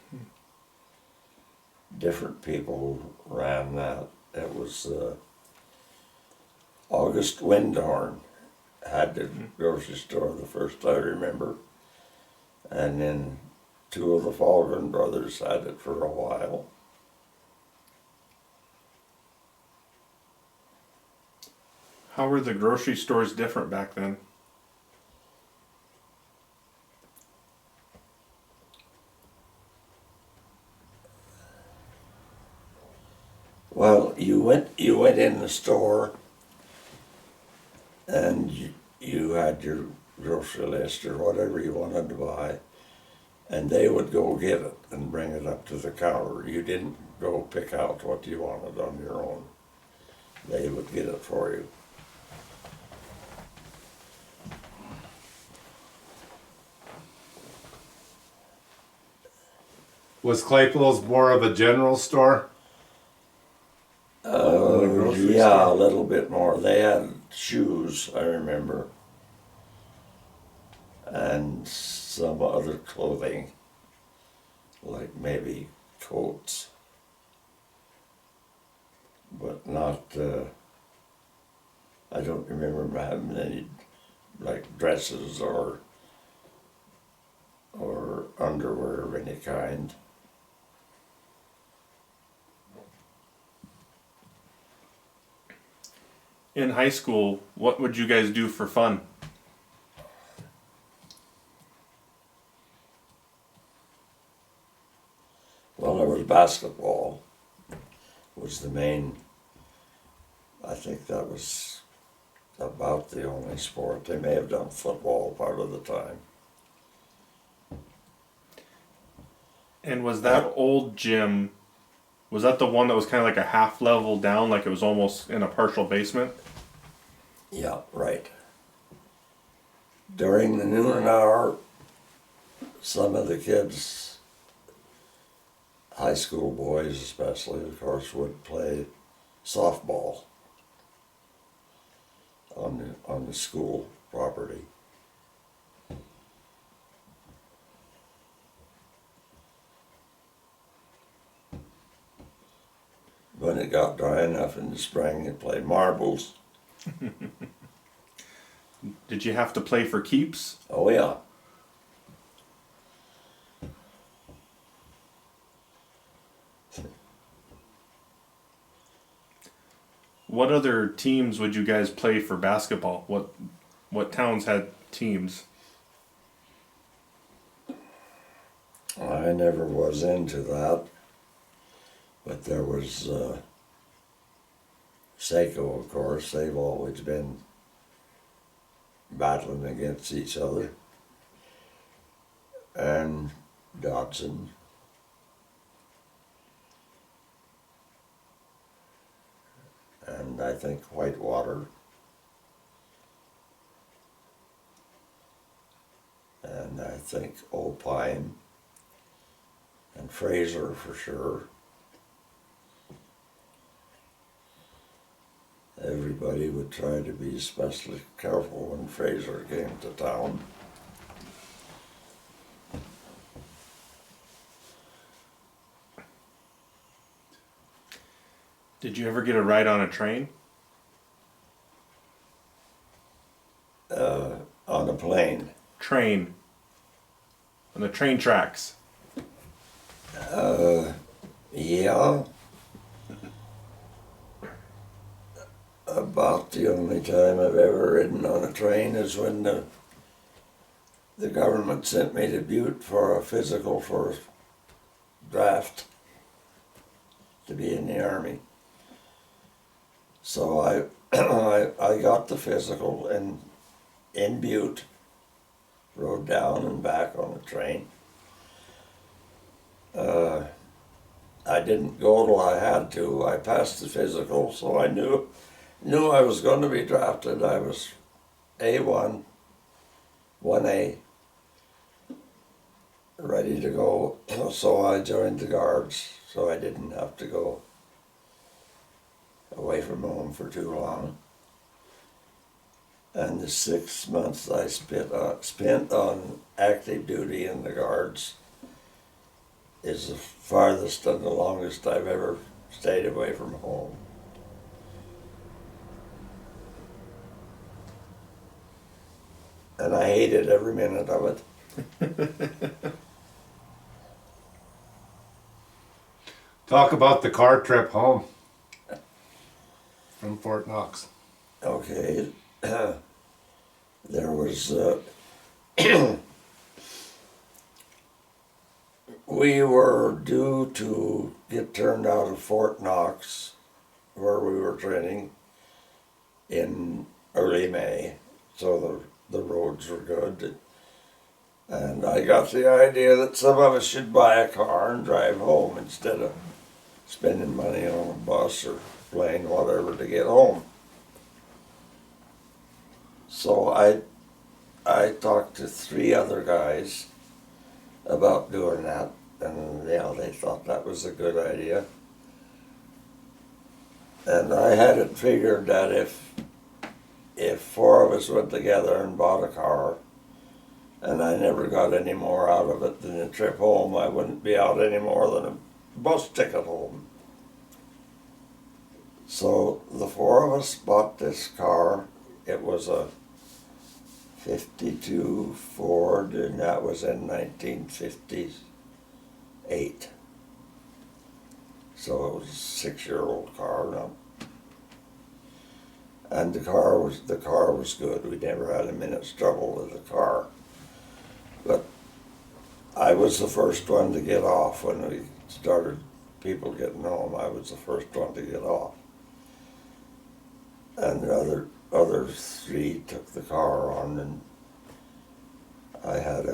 Different people ran that. It was August Windhorn had the grocery store the first I remember. And then two of the Falgren brothers had it for a while. How were the grocery stores different back then? went in the store and you had your grocery list or whatever you wanted to buy, and they would go get it and bring it up to the counter. You didn't go pick out what you wanted on your own. They would get it for you. Was Claypool's more of a general store? grocery Yeah, store? a little bit more. They had shoes, I remember, and some other clothing, like maybe coats, but not, I don't remember having any, like dresses or underwear of any kind. In high school, what would you guys do for fun? Well, there was basketball, was the main, I think that was about the only sport. They may have done football part of the time. And was that old gym, was that the one that was kind of like a half level down, like it was almost in a partial basement? Yeah, right. During the noon hour, some of the kids, high school boys especially, of course, would play softball on the school property. When it got dry enough in the spring, they'd play marbles. Did you have to play for keeps? Oh yeah. What other teams would you guys play for basketball? What towns had teams? I never was into that, but there was Seiko, of course. They've always been battling against each other, and Dodson. And I think Whitewater. And I think Opine and Fraser for sure. Everybody would try to be especially careful when Fraser came to town. Did you ever get a ride on a train? On a plane. Train. On the train tracks. Yeah. About the only time I've ever ridden on a train is when the government sent me to Butte for a physical for draft to be in the Army. So I I got the physical and in Butte, rode down and back on the train. I didn't go till I had to. I passed the physical, so I knew I was going to be drafted. I was A1, 1A, ready to go. So I joined the guards, so I didn't have to go away from home for too long. And the 6 months I spent on active duty in the guards is the farthest and the longest I've ever stayed away from home. And I hated every minute of it. Talk about the car trip home from Fort Knox. Okay, there was, we were due to get turned out of Fort Knox where we were training in early May, so the roads were good. And I got the idea that some of us should buy a car and drive home instead of spending money on a bus or plane, whatever, to get home. So I talked to 3 other guys about doing that, and they thought that was a good idea. And I had it figured that if 4 of us went together and bought a car, and I never got any more out of it than a trip home, I wouldn't be out any more than a bus ticket home. So the 4 of us bought this car. It was a 52 Ford, and that was in 1958. So it was a 6-year-old car now. And the car was good. We never had a minute's trouble with the car. But I was the first one to get off when we started people getting home. I was the first one to get off. And the other 3 took the car on, and I had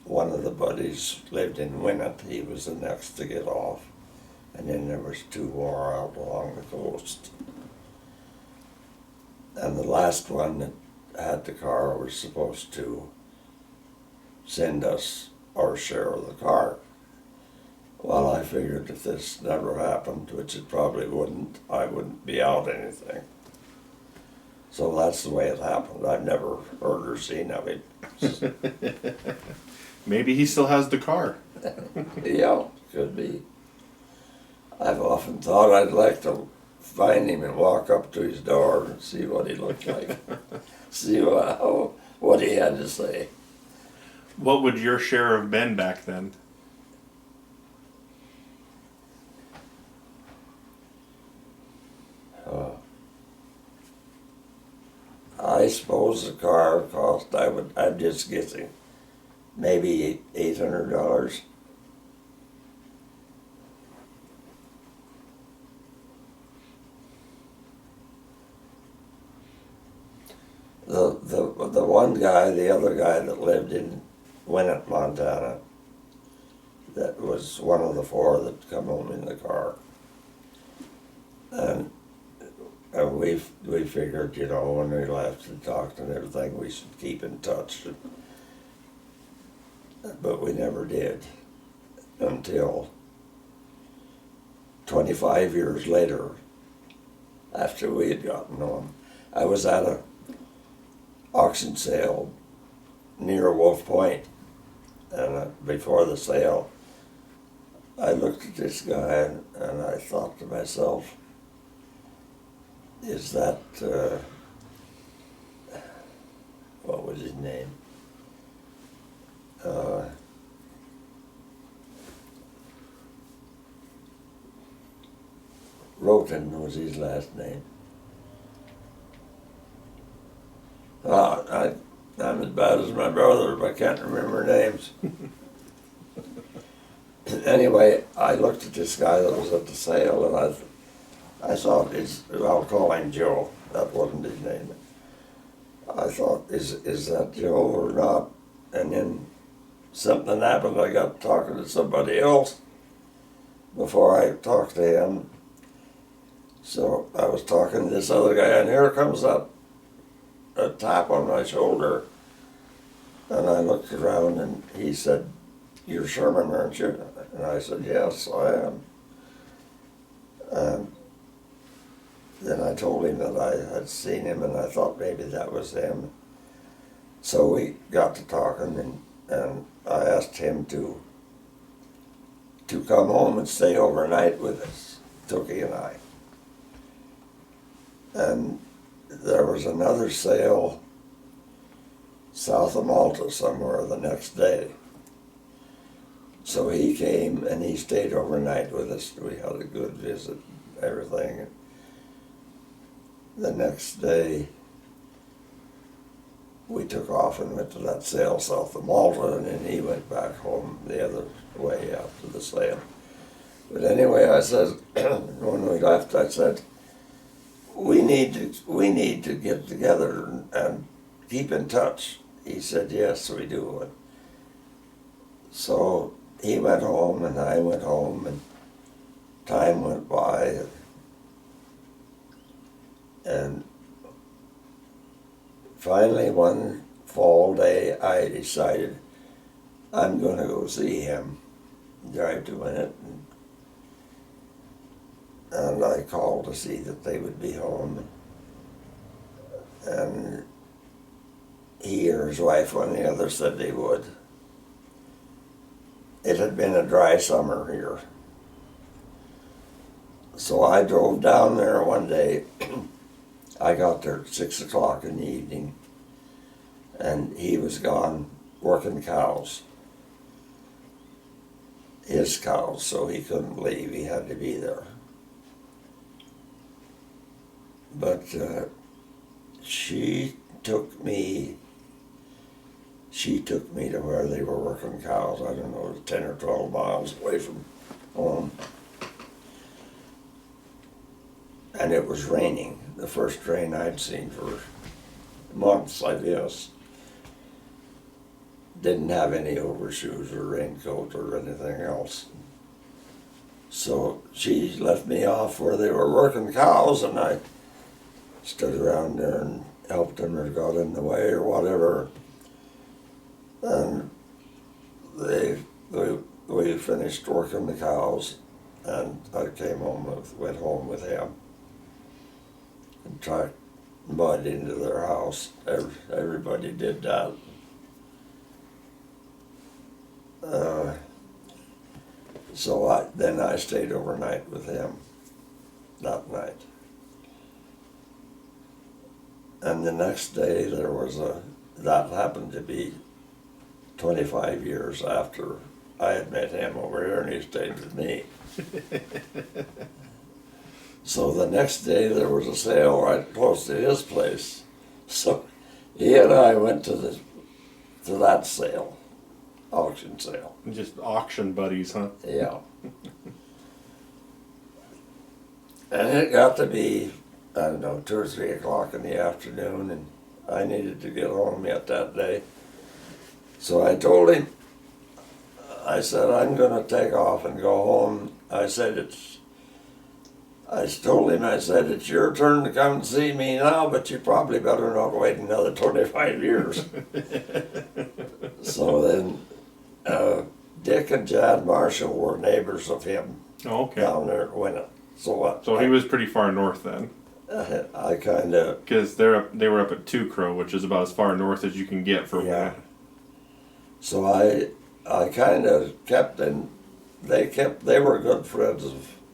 one of the buddies lived in Winnett. He was the next to get off. And then there was 2 more out along the coast. And the last one that had the car was supposed to send us our share of the car. Well, I figured if this never happened, which it probably wouldn't, I wouldn't be out anything. So that's the way it happened. I've never heard or seen of it. Maybe he still has the car. Yeah, could be. I've often thought I'd like to find him and walk up to his door and see what he looked like. See what he had to say. What would your share have been back then? I suppose the car cost, I'm just guessing, maybe $800. The one guy, the other guy that lived in Winnett, Montana, that was one of the 4 that come home in the car. And we figured, when we left and talked and everything, we should keep in touch. But we never did until 25 years later, after we had gotten home. I was at a auction sale near Wolf Point, and before the sale, I looked at this guy and I thought to myself, is that, what was his name? Roten was his last name. I'm as bad as my brother, but I can't remember names. Anyway, I looked at this guy that was at the sale, and I thought, I'll call him Joe. That wasn't his name. I thought, is that Joe or not? And then something happened. I got talking to somebody else before I talked to him. So I was talking to this other guy, and here comes a tap on my shoulder. And I looked around, and he said, "You're Sherman, aren't you?" And I said, "Yes, I am." And then I told him that I had seen him, and I thought maybe that was him. So we got to talking, and I asked him to come home and stay overnight with us, Tookie and I. And there was another sale south of Malta somewhere the next day. So he came and he stayed overnight with us. We had a good visit, everything. The next day, we took off and went to that sale south of Malta, and then he went back home the other way after the sale. But anyway, I said, when we left, I said, we need to get together and keep in touch. He said, yes, we do. And so he went home and I went home, and time went by, and finally one fall day I decided I'm going to go see him, drive to it, and I called to see that they would be home. And he or his wife, one or the other, said they would. It had been a dry summer here. So I drove down there one day. I got there at 6 o'clock in the evening, and he was gone working cows. His cows, so he couldn't leave. He had to be there. But she took me to where they were working cows. I don't know, 10 or 12 miles away from home. And it was raining, the first rain I'd seen for months, I guess. Didn't have any overshoes or raincoat or anything else. So she left me off where they were working cows, and I stood around there and helped them or got in the way or whatever. And we finished working the cows, and I went home with him and tracked mud into their house. Everybody did that. So then I stayed overnight with him that night. And the next day that happened to be 25 years after I had met him over here, and he stayed with me. So the next day there was a sale right close to his place. So he and I went to that sale, auction sale. Just auction buddies, huh? Yeah. And it got to be, I don't know, 2 or 3 o'clock in the afternoon, and I needed to get home yet that day. So I told him, I said, I'm going to take off and go home. I told him, I said, it's your turn to come and see me now, but you probably better not wait another 25 years. So then Dick and Jad Marshall were neighbors of him down there at Winnet. So he was pretty far north then. I kind of... Because they were up at Two Crow, which is about as far north as you can get for Winnet. So I kind of kept, and they were good friends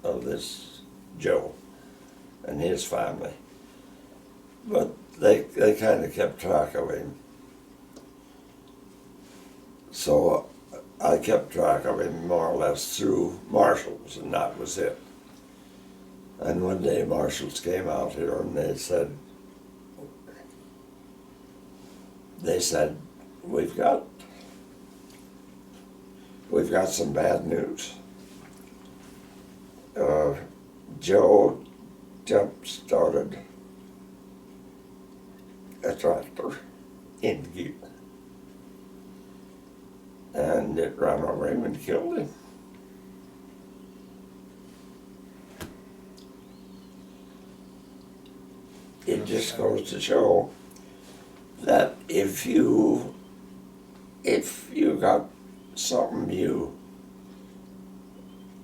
of this Joe and his family. But they kind of kept track of him. So I kept track of him more or less through Marshall's, and that was it. And one day Marshall's came out here and they said, we've got some bad news. Joe jump-started a tractor in gear, and it ran over him and killed him. It just goes to show that if you got something you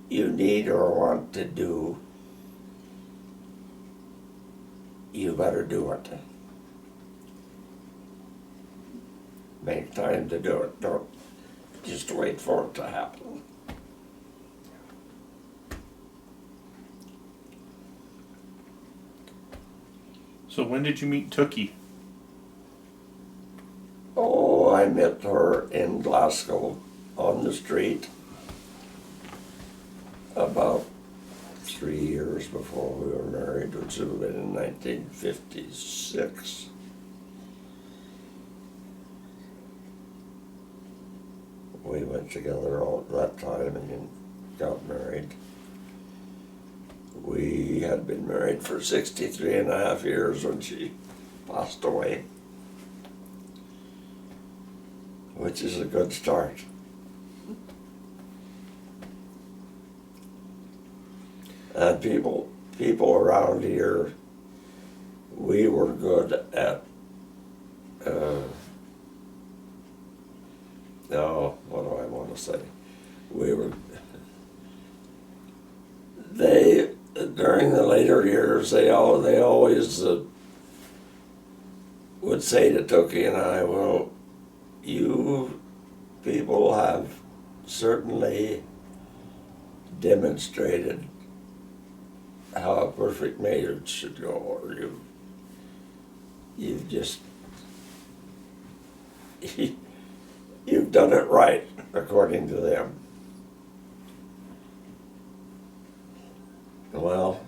need or want to do, you better do it. Make time to do it. Don't just wait for it to happen. So when did you meet Tookie? Oh, I met her in Glasgow on the street about 3 years before we were married, which would have been in 1956. We went together all at that time and got married. We had been married for 63 and a half years when she passed away, which is a good start. And people around here, we were good at, what do I want to say? During the later years, they always would say to Tookie and I, well, you people have certainly demonstrated how a perfect marriage should go, or you've just, you've done it right, according to them. Well,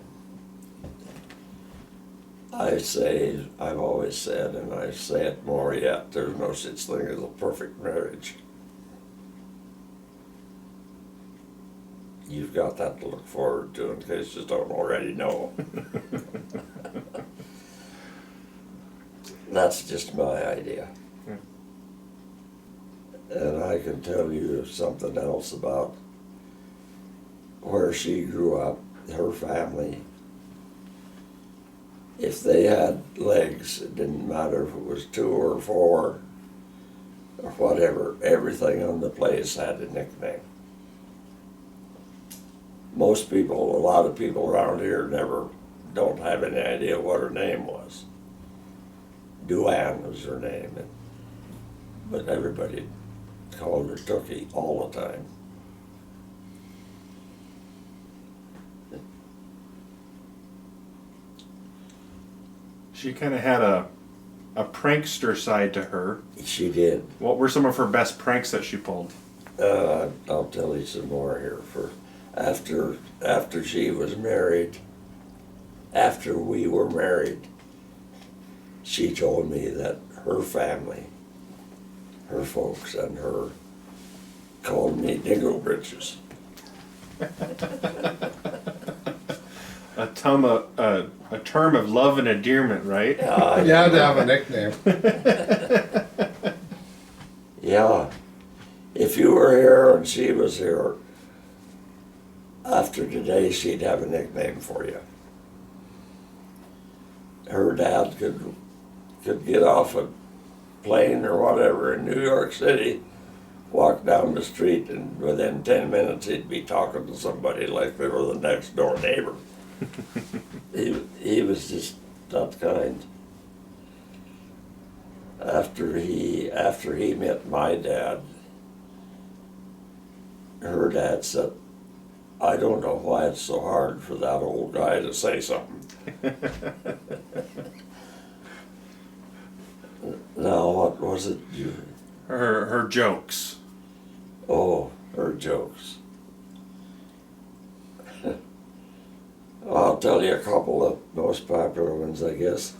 I've always said, and I say it more yet, there's no such thing as a perfect marriage. You've got that to look forward to in case you don't already know. That's just my idea. And I can tell you something else about where she grew up, her family. If they had legs, it didn't matter if it was 2 or 4 or whatever, everything on the place had a nickname. Most people, a lot of people around here don't have any idea what her name was. Duane was her name, but everybody called her Tookie all the time. She kind of had a prankster side to her. She did. What were some of her best pranks that she pulled? I'll tell you some more here. After she was married, after we were married, she told me that her family, her folks and her, called me Dingo Britches. A term of love and endearment, right? You had to have a nickname. Yeah. If you were here and she was here, after today she'd have a nickname for you. Her dad could get off a plane or whatever in New York City, walk down the street, and within 10 minutes he'd be talking to somebody like they were the next door neighbor. He was just that kind. After he met my dad, her dad said, I don't know why it's so hard for that old guy to say something. Now, what was it? Her jokes. Oh, her jokes. I'll tell you a couple of most popular ones, I guess.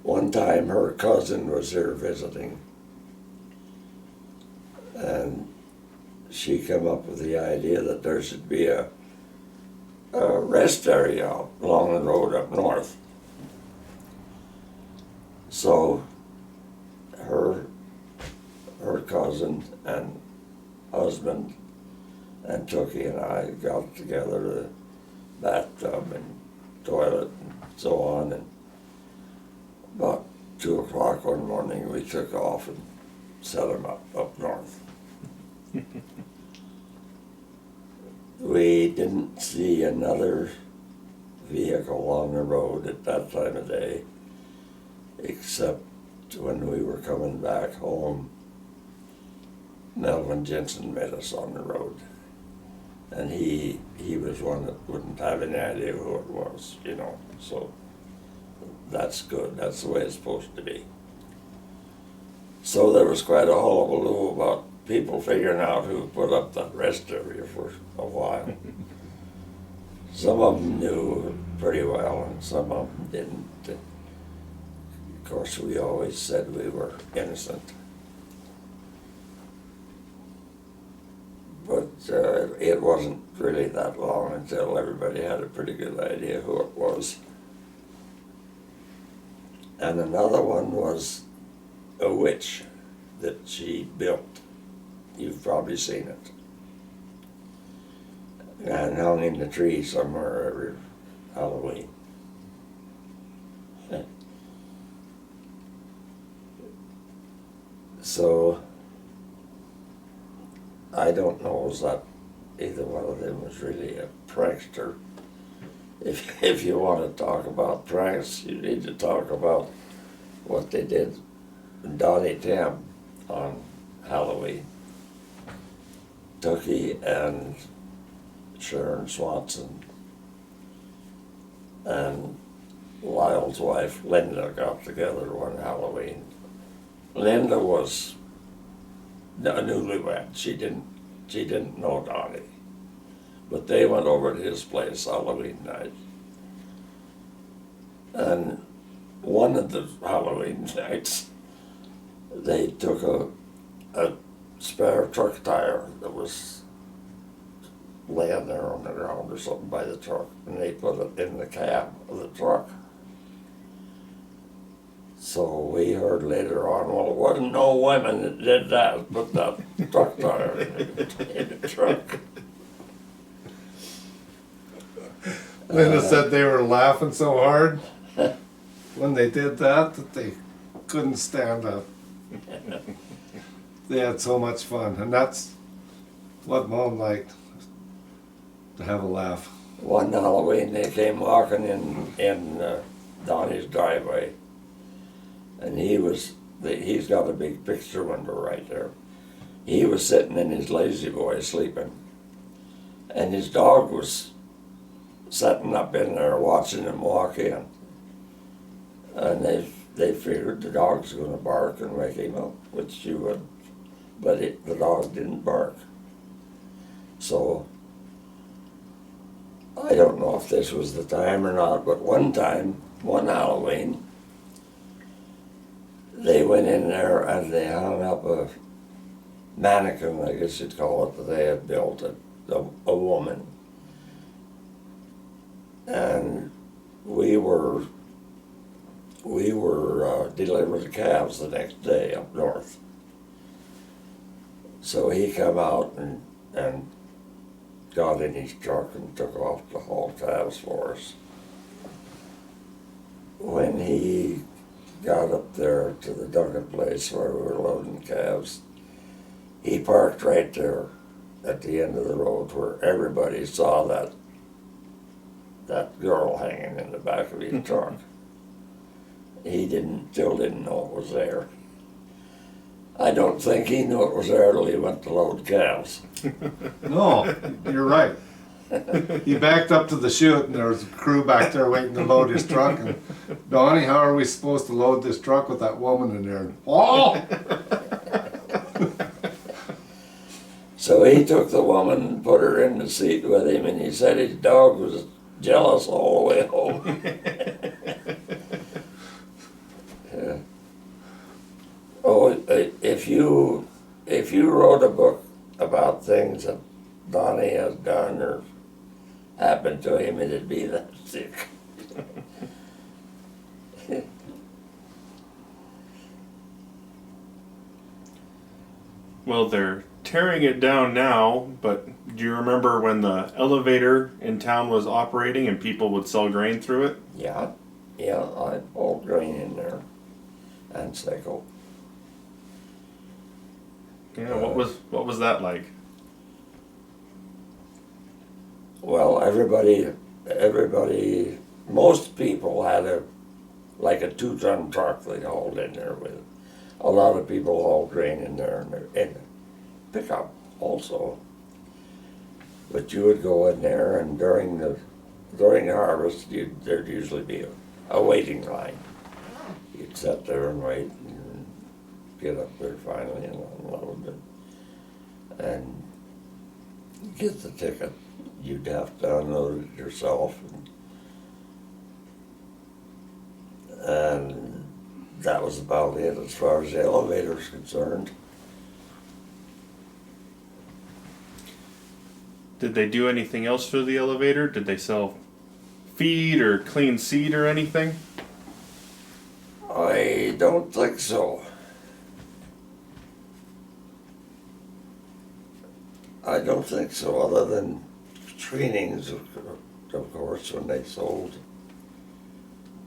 One time her cousin was here visiting, and she came up with the idea that there should be a rest area along the road up north. So her cousin and husband and Tookie and I got together the bathtub and toilet and so on, and about 2 o'clock one morning we took off and set them up north. We didn't see another vehicle on the road at that time of day, except when we were coming back home. Melvin Jensen met us on the road, and he was one that wouldn't have any idea who it was, so that's good. That's the way it's supposed to be. So there was quite a hullabaloo about people figuring out who put up that rest area for a while. Some of them knew pretty well, and some of them didn't. Of course, we always said we were innocent. But it wasn't really that long until everybody had a pretty good idea who it was. And another one was a witch that she built. You've probably seen it. And hung in the tree somewhere every Halloween. So, I don't know that either one of them was really a prankster. If you want to talk about pranks, you need to talk about what they did Donnie Tam on Halloween. Tookie and Sharon Swanson and Lyle's wife Linda got together one Halloween. Linda was a newlywed. She didn't know Donnie, but they went over to his place Halloween night. And one of the Halloween nights, they took a spare truck tire that was laying there on the ground or something by the truck, and they put it in the cab of the truck. So we heard later on, well, it wasn't no women that did that, put that truck tire in the truck. Linda said they were laughing so hard when they did that they couldn't stand up. They had so much fun, and that's what Mom liked, to have a laugh. One Halloween they came walking in Donnie's driveway, and he's got a big picture window right there. He was sitting in his lazy boy sleeping, and his dog was sitting up in there watching him walk in. And they figured the dog's going to bark and wake him up, which she would, but the dog didn't bark. So I don't know if this was the time or not, but one Halloween, they went in there and they hung up a mannequin, I guess you'd call it, that they had built, a woman. And we were delivering calves the next day up north. So he come out and got in his truck and took off to haul calves for us. When he got up there to the Duncan place where we were loading calves, he parked right there at the end of the road where everybody saw that girl hanging in the back of his truck. He still didn't know it was there. I don't think he knew it was there till he went to load calves. No, you're right. He backed up to the chute and there was a crew back there waiting to load his truck. And Donnie, how are we supposed to load this truck with that woman in there? Oh! So he took the woman and put her in the seat with him, and he said his dog was jealous all the way home. Yeah. Oh, if you wrote a book about things that Donnie has done or happened to him, it'd be that thick. Well, they're tearing it down now, but do you remember when the elevator in town was operating and people would sell grain through it? Yeah, I hauled grain in there and cycle. Yeah, what was that like? Well, everybody, most people had a 2-ton truck they hauled in there with. A lot of people hauled grain in there and pickup also. But you would go in there, and during harvest, there'd usually be a waiting line. You'd sit there and wait and get up there finally and unload it. And get the ticket. You'd have to unload it yourself. And that was about it as far as the elevator is concerned. Did they do anything else for the elevator? Did they sell feed or clean seat or anything? I don't think so. I don't think so, other than trainings, of course, when they sold.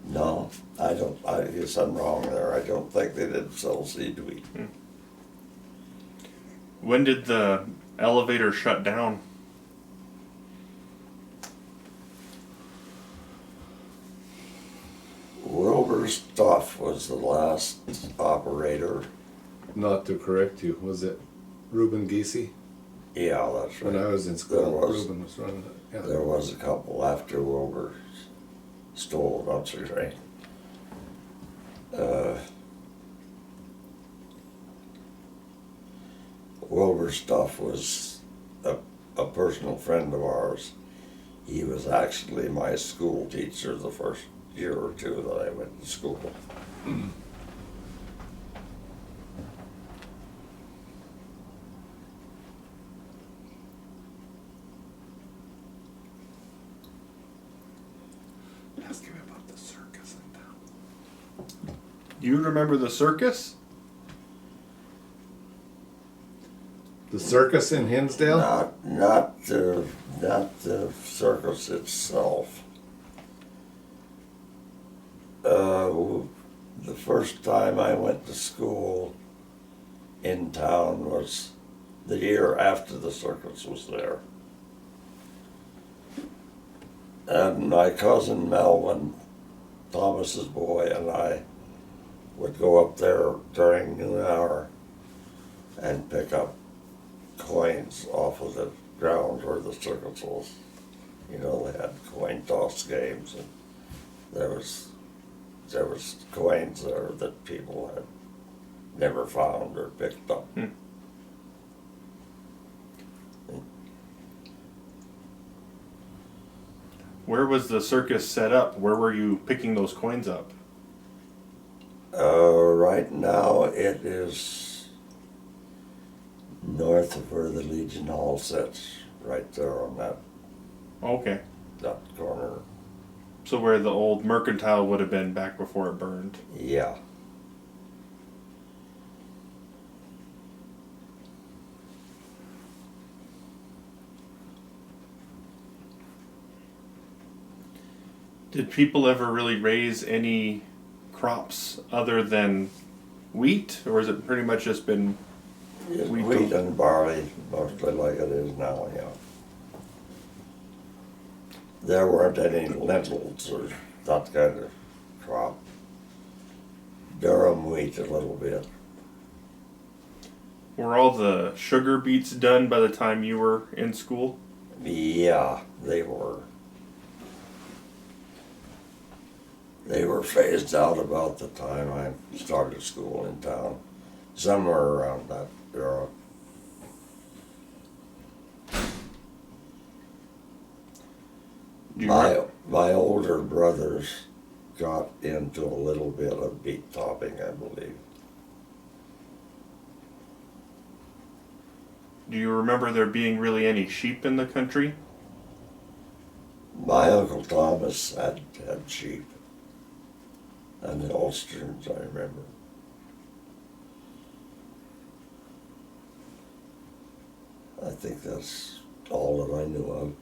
No, I guess I'm wrong there. I don't think they did sell seed wheat. When did the elevator shut down? Wilbur Stuff was the last operator. Not to correct you, was it Reuben Giese? Yeah, that's right. When I was in school, There was. Reuben was running it. Yeah. There was a couple after Wilbur stole it, that's right. Wilbur Stuff was a personal friend of ours. He was actually my school teacher the first year or two that I went to school. Ask him about the circus in town. You remember the circus? The circus in Hinsdale? Not the circus itself. The first time I went to school in town was the year after the circus was there. And my cousin Melvin, Thomas's boy, and I would go up there during noon hour and pick up coins off of the ground where the circus was. You know, they had coin toss games, and there was coins there that people had never found or picked up. Where was the circus set up? Where were you picking those coins up? Right now it is north of where the Legion Hall sits, right there on that Okay. corner. So where the old mercantile would have been back before it burned. Yeah. Did people ever really raise any crops other than wheat, or has it pretty much just been Wheat and barley, mostly like it is now, yeah. There weren't any lentils or that kind of crop. Durum wheat a little bit. Were all the sugar beets done by the time you were in school? Yeah, they were. They were phased out about the time I started school in town, somewhere around that era. My older brothers got into a little bit of beet topping, I believe. Do you remember there being really any sheep in the country? My Uncle Thomas had sheep, and the Ulsterns, I remember. I think that's all that I knew of.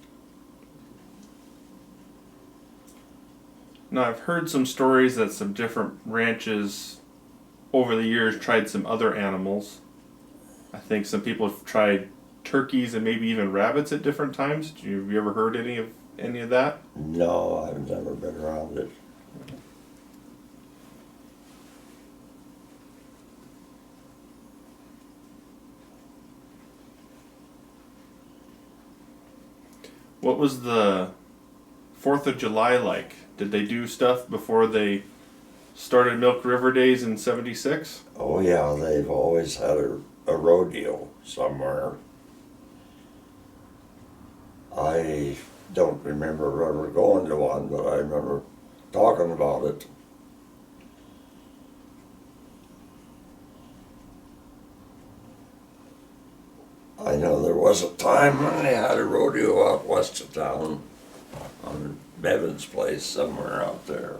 Now, I've heard some stories that some different ranches over the years tried some other animals. I think some people have tried turkeys and maybe even rabbits at different times. Have you ever heard any of that? No, I've never been around it. What was the 4th of July like? Did they do stuff before they started Milk River Days in '76? Oh yeah, they've always had a rodeo somewhere. I don't remember ever going to one, but I remember talking about it. I know there was a time when they had a rodeo out west of town on Bevan's place somewhere out there.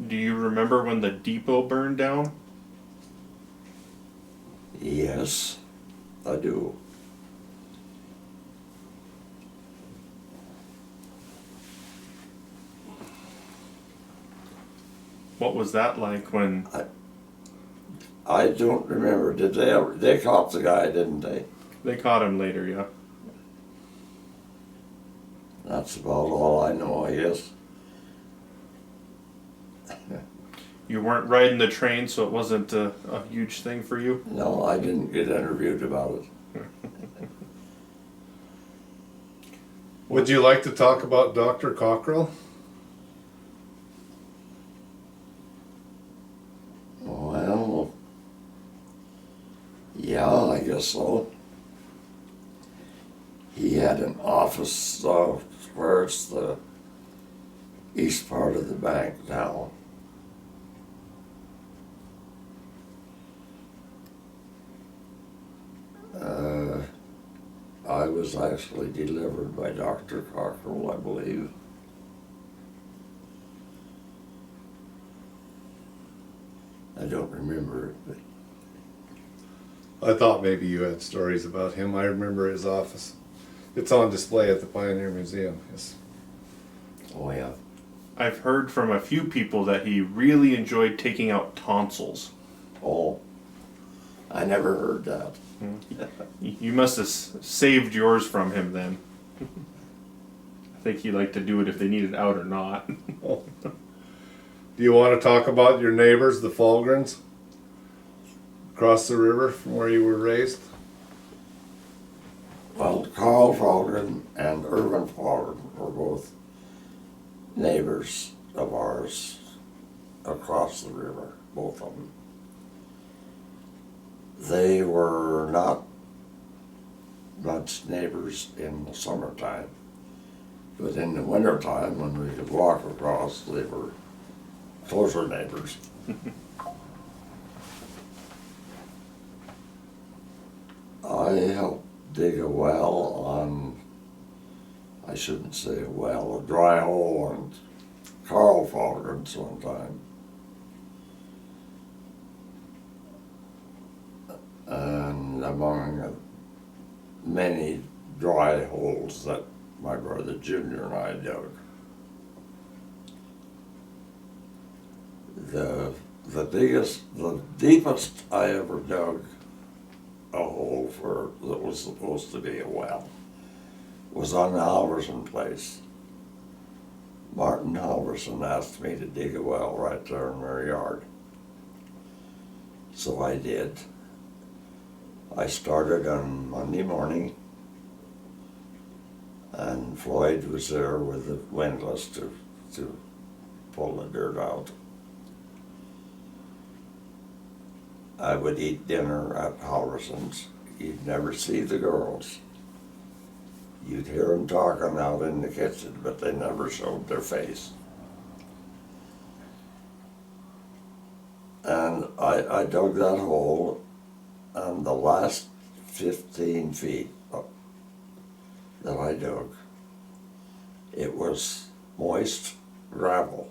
Do you remember when the depot burned down? Yes, I do. What was that like when I don't remember. Did they caught the guy, didn't they? they caught him later, yeah? That's about all I know, I guess. You weren't riding the train, so it wasn't a huge thing for you? No, I didn't get interviewed about it. Would you like to talk about Dr. Cockrell? Well, yeah, I guess so. He had an office where it's the east part of the bank now. I was actually delivered by Dr. Cockrell, I believe. I don't remember it, but I thought maybe you had stories about him. I remember his office. It's on display at the Pioneer Museum. Yes. oh yeah. I've heard from a few people that he really enjoyed taking out tonsils. Oh, I never heard that. You must have saved yours from him then. I think he liked to do it if they needed out or not. Do you want to talk about your neighbors, the Fulgrens, across the river from where you were raised? Well, Carl Fulgren and Irvin Fulgren were both neighbors of ours across the river, both of them. They were not much neighbors in the summertime, but in the wintertime when we could walk across, they were closer neighbors. I helped dig a well on, I shouldn't say a well, a dry hole on Carl Fulgren's one time. And among many dry holes that my brother Junior and I dug. The deepest I ever dug a hole for that was supposed to be a well was on the Halverson place. Martin Halverson asked me to dig a well right there in their yard. So I did. I started on Monday morning, and Floyd was there with the windlass to pull the dirt out. I would eat dinner at Halverson's. You'd never see the girls. You'd hear them talking out in the kitchen, but they never showed their face. And I dug that hole, and the last 15 feet that I dug, it was moist gravel.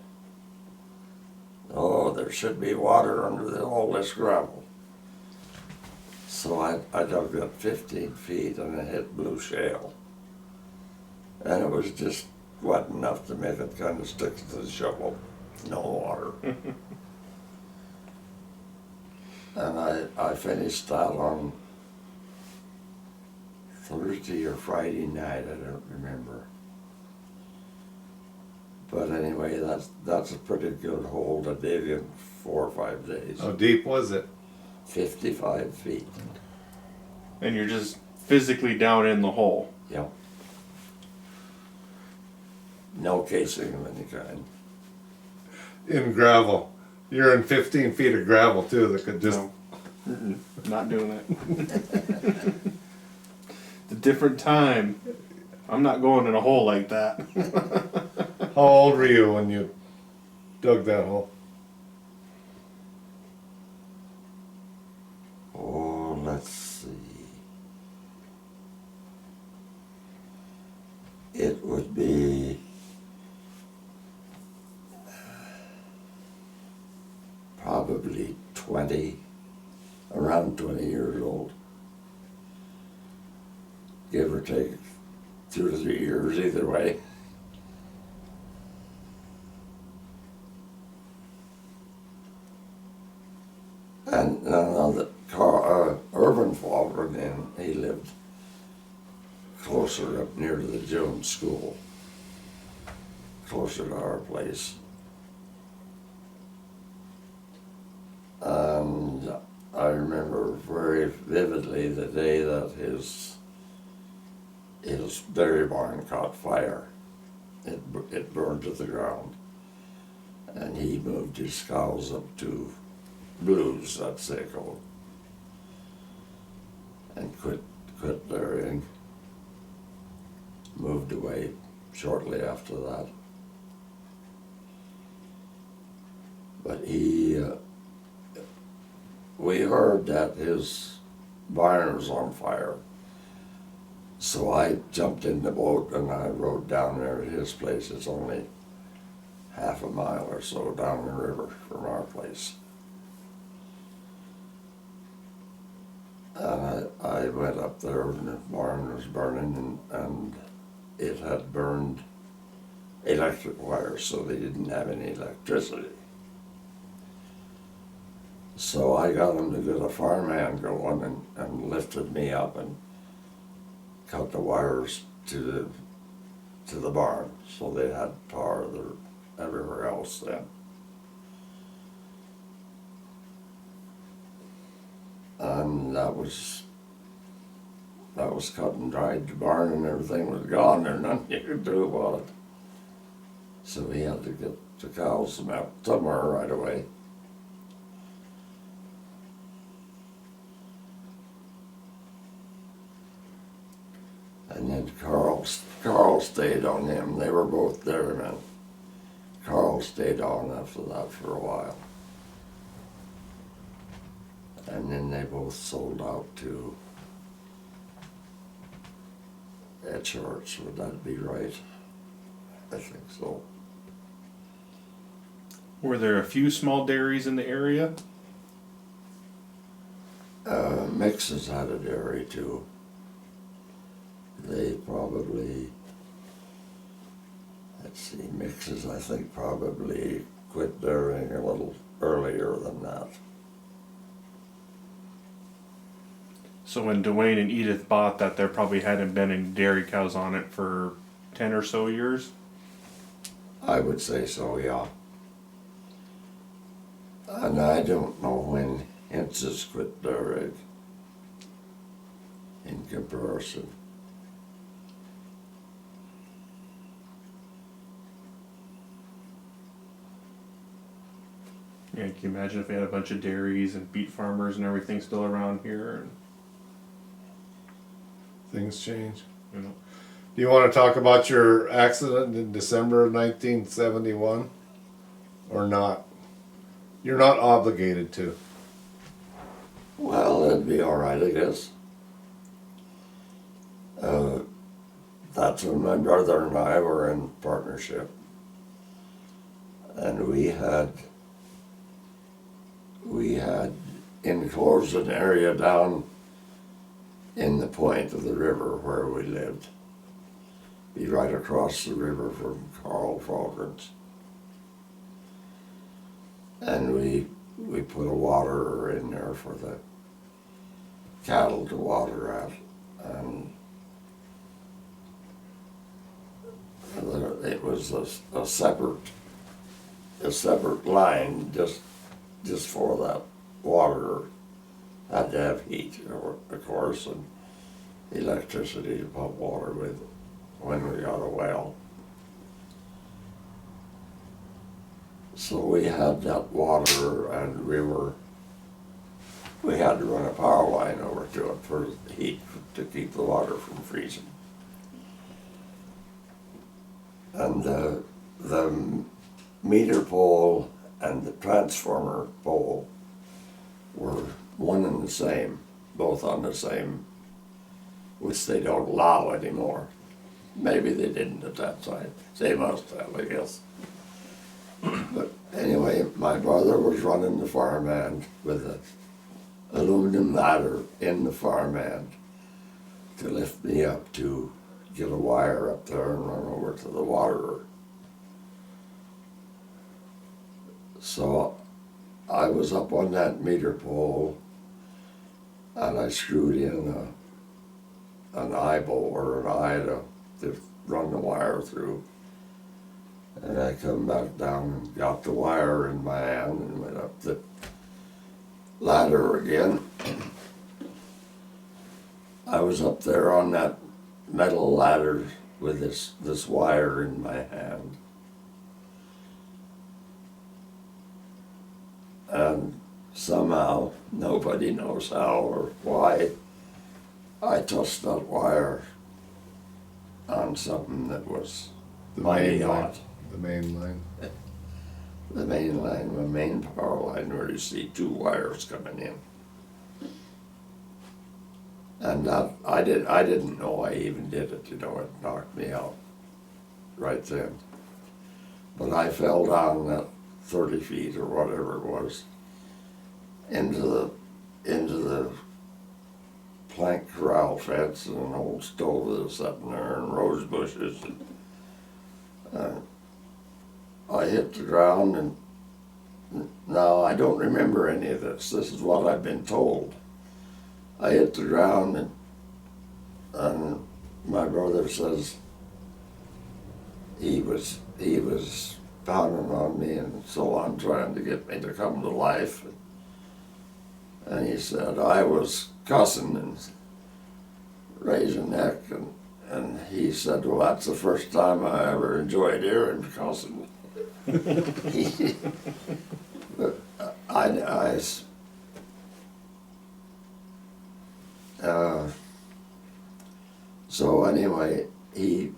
Oh, there should be water under all this gravel. So I dug that 15 feet and it hit blue shale. And it was just wet enough to make it kind of stick to the shovel. No water. And I finished that on Thursday or Friday night, I don't remember. But anyway, that's a pretty good hole to dig in 4 or 5 days. How deep was it? 55 feet. And you're just physically down in the hole. Yep. No casing of any kind. In gravel. You're in 15 feet of gravel too that could just... No. Mm-mm. Not doing it. It's a different time. I'm not going in a hole like that. How old were you when you dug that hole? Oh, let's see. It would be probably 20, around 20 years old. Give or take 2 to 3 years either way. And another Irvin Falvern, and he lived closer up near to the Jones School, closer to our place. And I remember very vividly the day that his dairy barn caught fire. It burned to the ground, and he moved his cows up to Blues, that's they called, and quit dairying. Moved away shortly after that. But we heard that his barn was on fire. So I jumped in the boat and I rode down there to his place. It's only half a mile or so down the river from our place. And I went up there and the barn was burning, and it had burned electric wires, so they didn't have any electricity. So I got him to get a fireman going and lifted me up and cut the wires to the barn, so they had power there everywhere else then. And that was cut and dried. The barn and everything was gone. There's nothing you could do about it. So he had to get the cows out somewhere right away. And then Carl stayed on him. They were both dairymen. Carl stayed on after that for a while. And then they both sold out to Church. Would that be right? I think so. Were there a few small dairies in the area? Mixes had a dairy too. They probably, let's see, Mixes I think probably quit dairying a little earlier than that. So when Dwayne and Edith bought that, there probably hadn't been any dairy cows on it for 10 or so years? I would say so, yeah. And I don't know when Hintz's quit dairying in comparison. Yeah, can you imagine if we had a bunch of dairies and beet farmers and everything still around here? And, Things change. you know, Do you want to talk about your accident in December of 1971 or not? You're not obligated to. Well, it'd be all right, I guess. That's when my brother and I were in partnership. And we had enclosed an area down in the point of the river where we lived. Be right across the river from Carl Falkland's. And we put a waterer in there for the cattle to water at. And it was a separate line just for that waterer. Had to have heat, of course, and electricity to pump water with when we got a well. So we had that water, and we had to run a power line over to it for heat to keep the water from freezing. And the meter pole and the transformer pole were one and the same, both on the same, which they don't allow anymore. Maybe they didn't at that time. They must have, I guess. But anyway, my brother was running the farmhand with an aluminum ladder in the farmhand to lift me up to get a wire up there and run over to the waterer. So I was up on that meter pole and I screwed in an eyeball or an eye to run the wire through. And I come back down and got the wire in my hand and went up the ladder again. I was up there on that metal ladder with this wire in my hand. And somehow, nobody knows how or why, I touched that wire on something that was mighty hot. The main line. The main line, the main power line, where you see two wires coming in. And I didn't know I even did it, you know, it knocked me out right then. But I fell down that 30 feet or whatever it was into the plank corral fence and an old stove that was sitting there and rose bushes. And I hit the ground, and now I don't remember any of this. This is what I've been told. I hit the ground, and my brother says he was pounding on me and so on, trying to get me to come to life. And he said I was cussing and raising neck, and he said, well, that's the first time I ever enjoyed hearing cussing. But so anyway, he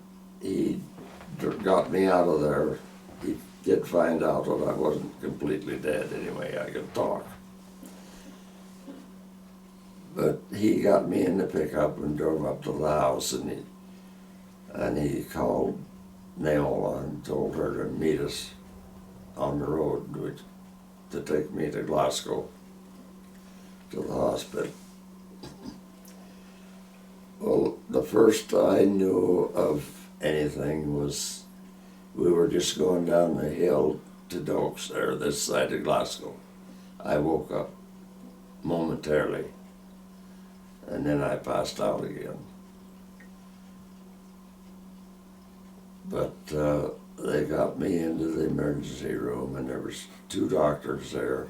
got me out of there. He did find out that I wasn't completely dead anyway, I could talk. But he got me in the pickup and drove up to the house, and he called Naola and told her to meet us on the road to take me to Glasgow, to the hospital. Well, the first I knew of anything was we were just going down the hill to Dokes there, this side of Glasgow. I woke up momentarily, and then I passed out again. But they got me into the emergency room, and there was two doctors there.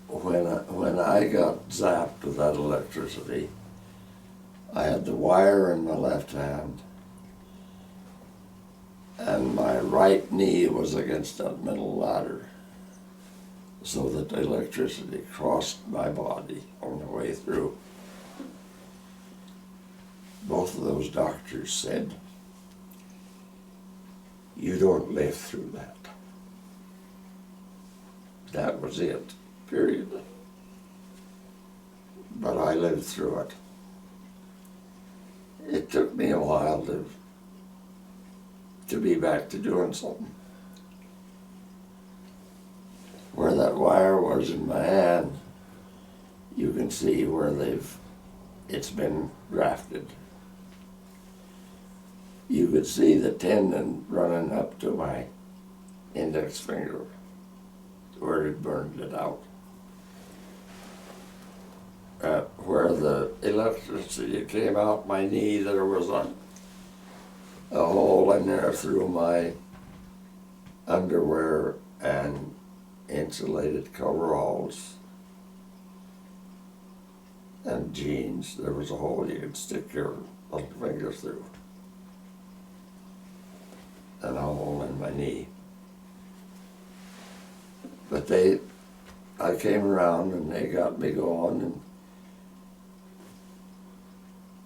When I got zapped with that electricity, I had the wire in my left hand, and my right knee was against that metal ladder, so that the electricity crossed my body on the way through. Both of those doctors said, you don't live through that. That was it, period. But I lived through it. It took me a while to be back to doing something. Where that wire was in my hand, you can see where it's been grafted. You could see the tendon running up to my index finger where it burned it out. Where the electricity came out my knee, there was a hole in there through my underwear and insulated coveralls and jeans. There was a hole you could stick your little finger through, and a hole in my knee. But I came around and they got me going,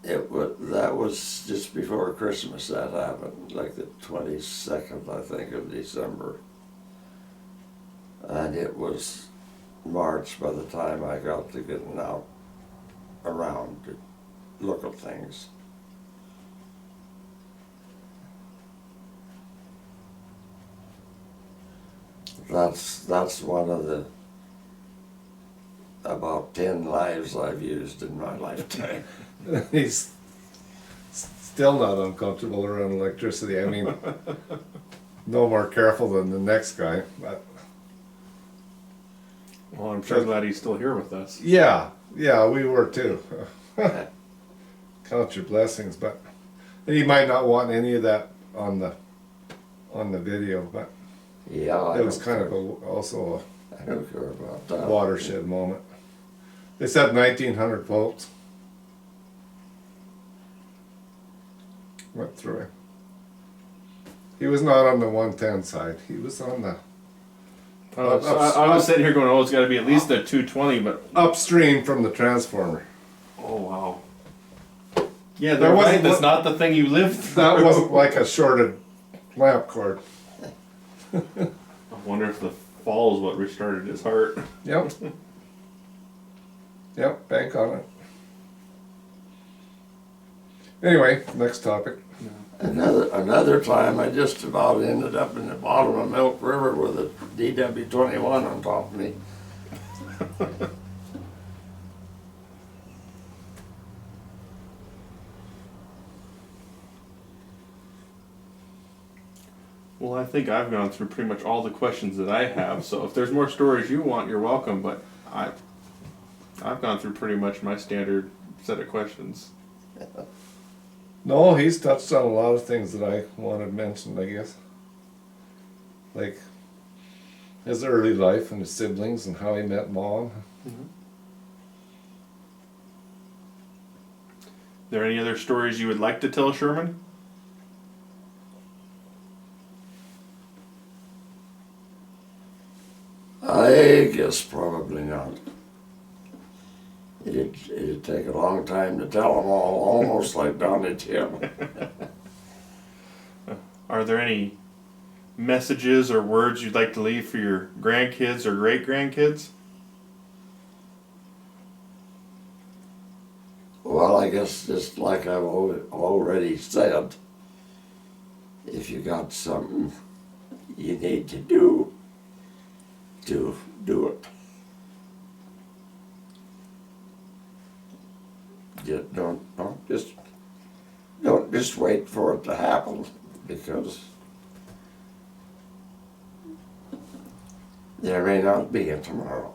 That was just before Christmas that happened, like the 22nd, I think, of December. And it was March by the time I got to getting out around to look at things. That's one of the about 10 lives I've used in my lifetime. He's still not uncomfortable around electricity. I mean, no more careful than the next guy. But Well, I'm sure glad he's still here with us. yeah, we were too. Count your blessings, but he might not want any of that on the video. But Yeah, it was kind of also I don't care about a that. watershed moment. They said 1900 volts went through him. He was not on the 110 side. He was on the I was sitting here going, oh, it's got to be at least a 220, but upstream from the transformer. oh wow. Yeah, That they're wasn't right. That's what- not the thing you lived through. That wasn't like a shorted lamp cord. I wonder if the fall is what restarted his heart. Yep. Yep, bank on it. Anyway, next topic. Another time I just about ended up in the bottom of Milk River with a DW-21 on top of me. Well, I think I've gone through pretty much all the questions that I have. So if there's more stories you want, you're welcome. But I've gone through pretty much my standard set of questions. No, he's touched on a lot of things that I wanted mentioned, I guess. Like his early life and his siblings and how he met Mom. There any other stories you would like to tell, Sherman? I guess probably not. It'd take a long time to tell them all, almost like Don and Tim. Are there any messages or words you'd like to leave for your grandkids or great-grandkids? Well, I guess just like I've already said, if you got something you need to do it. Don't just wait for it to happen, because there may not be a tomorrow.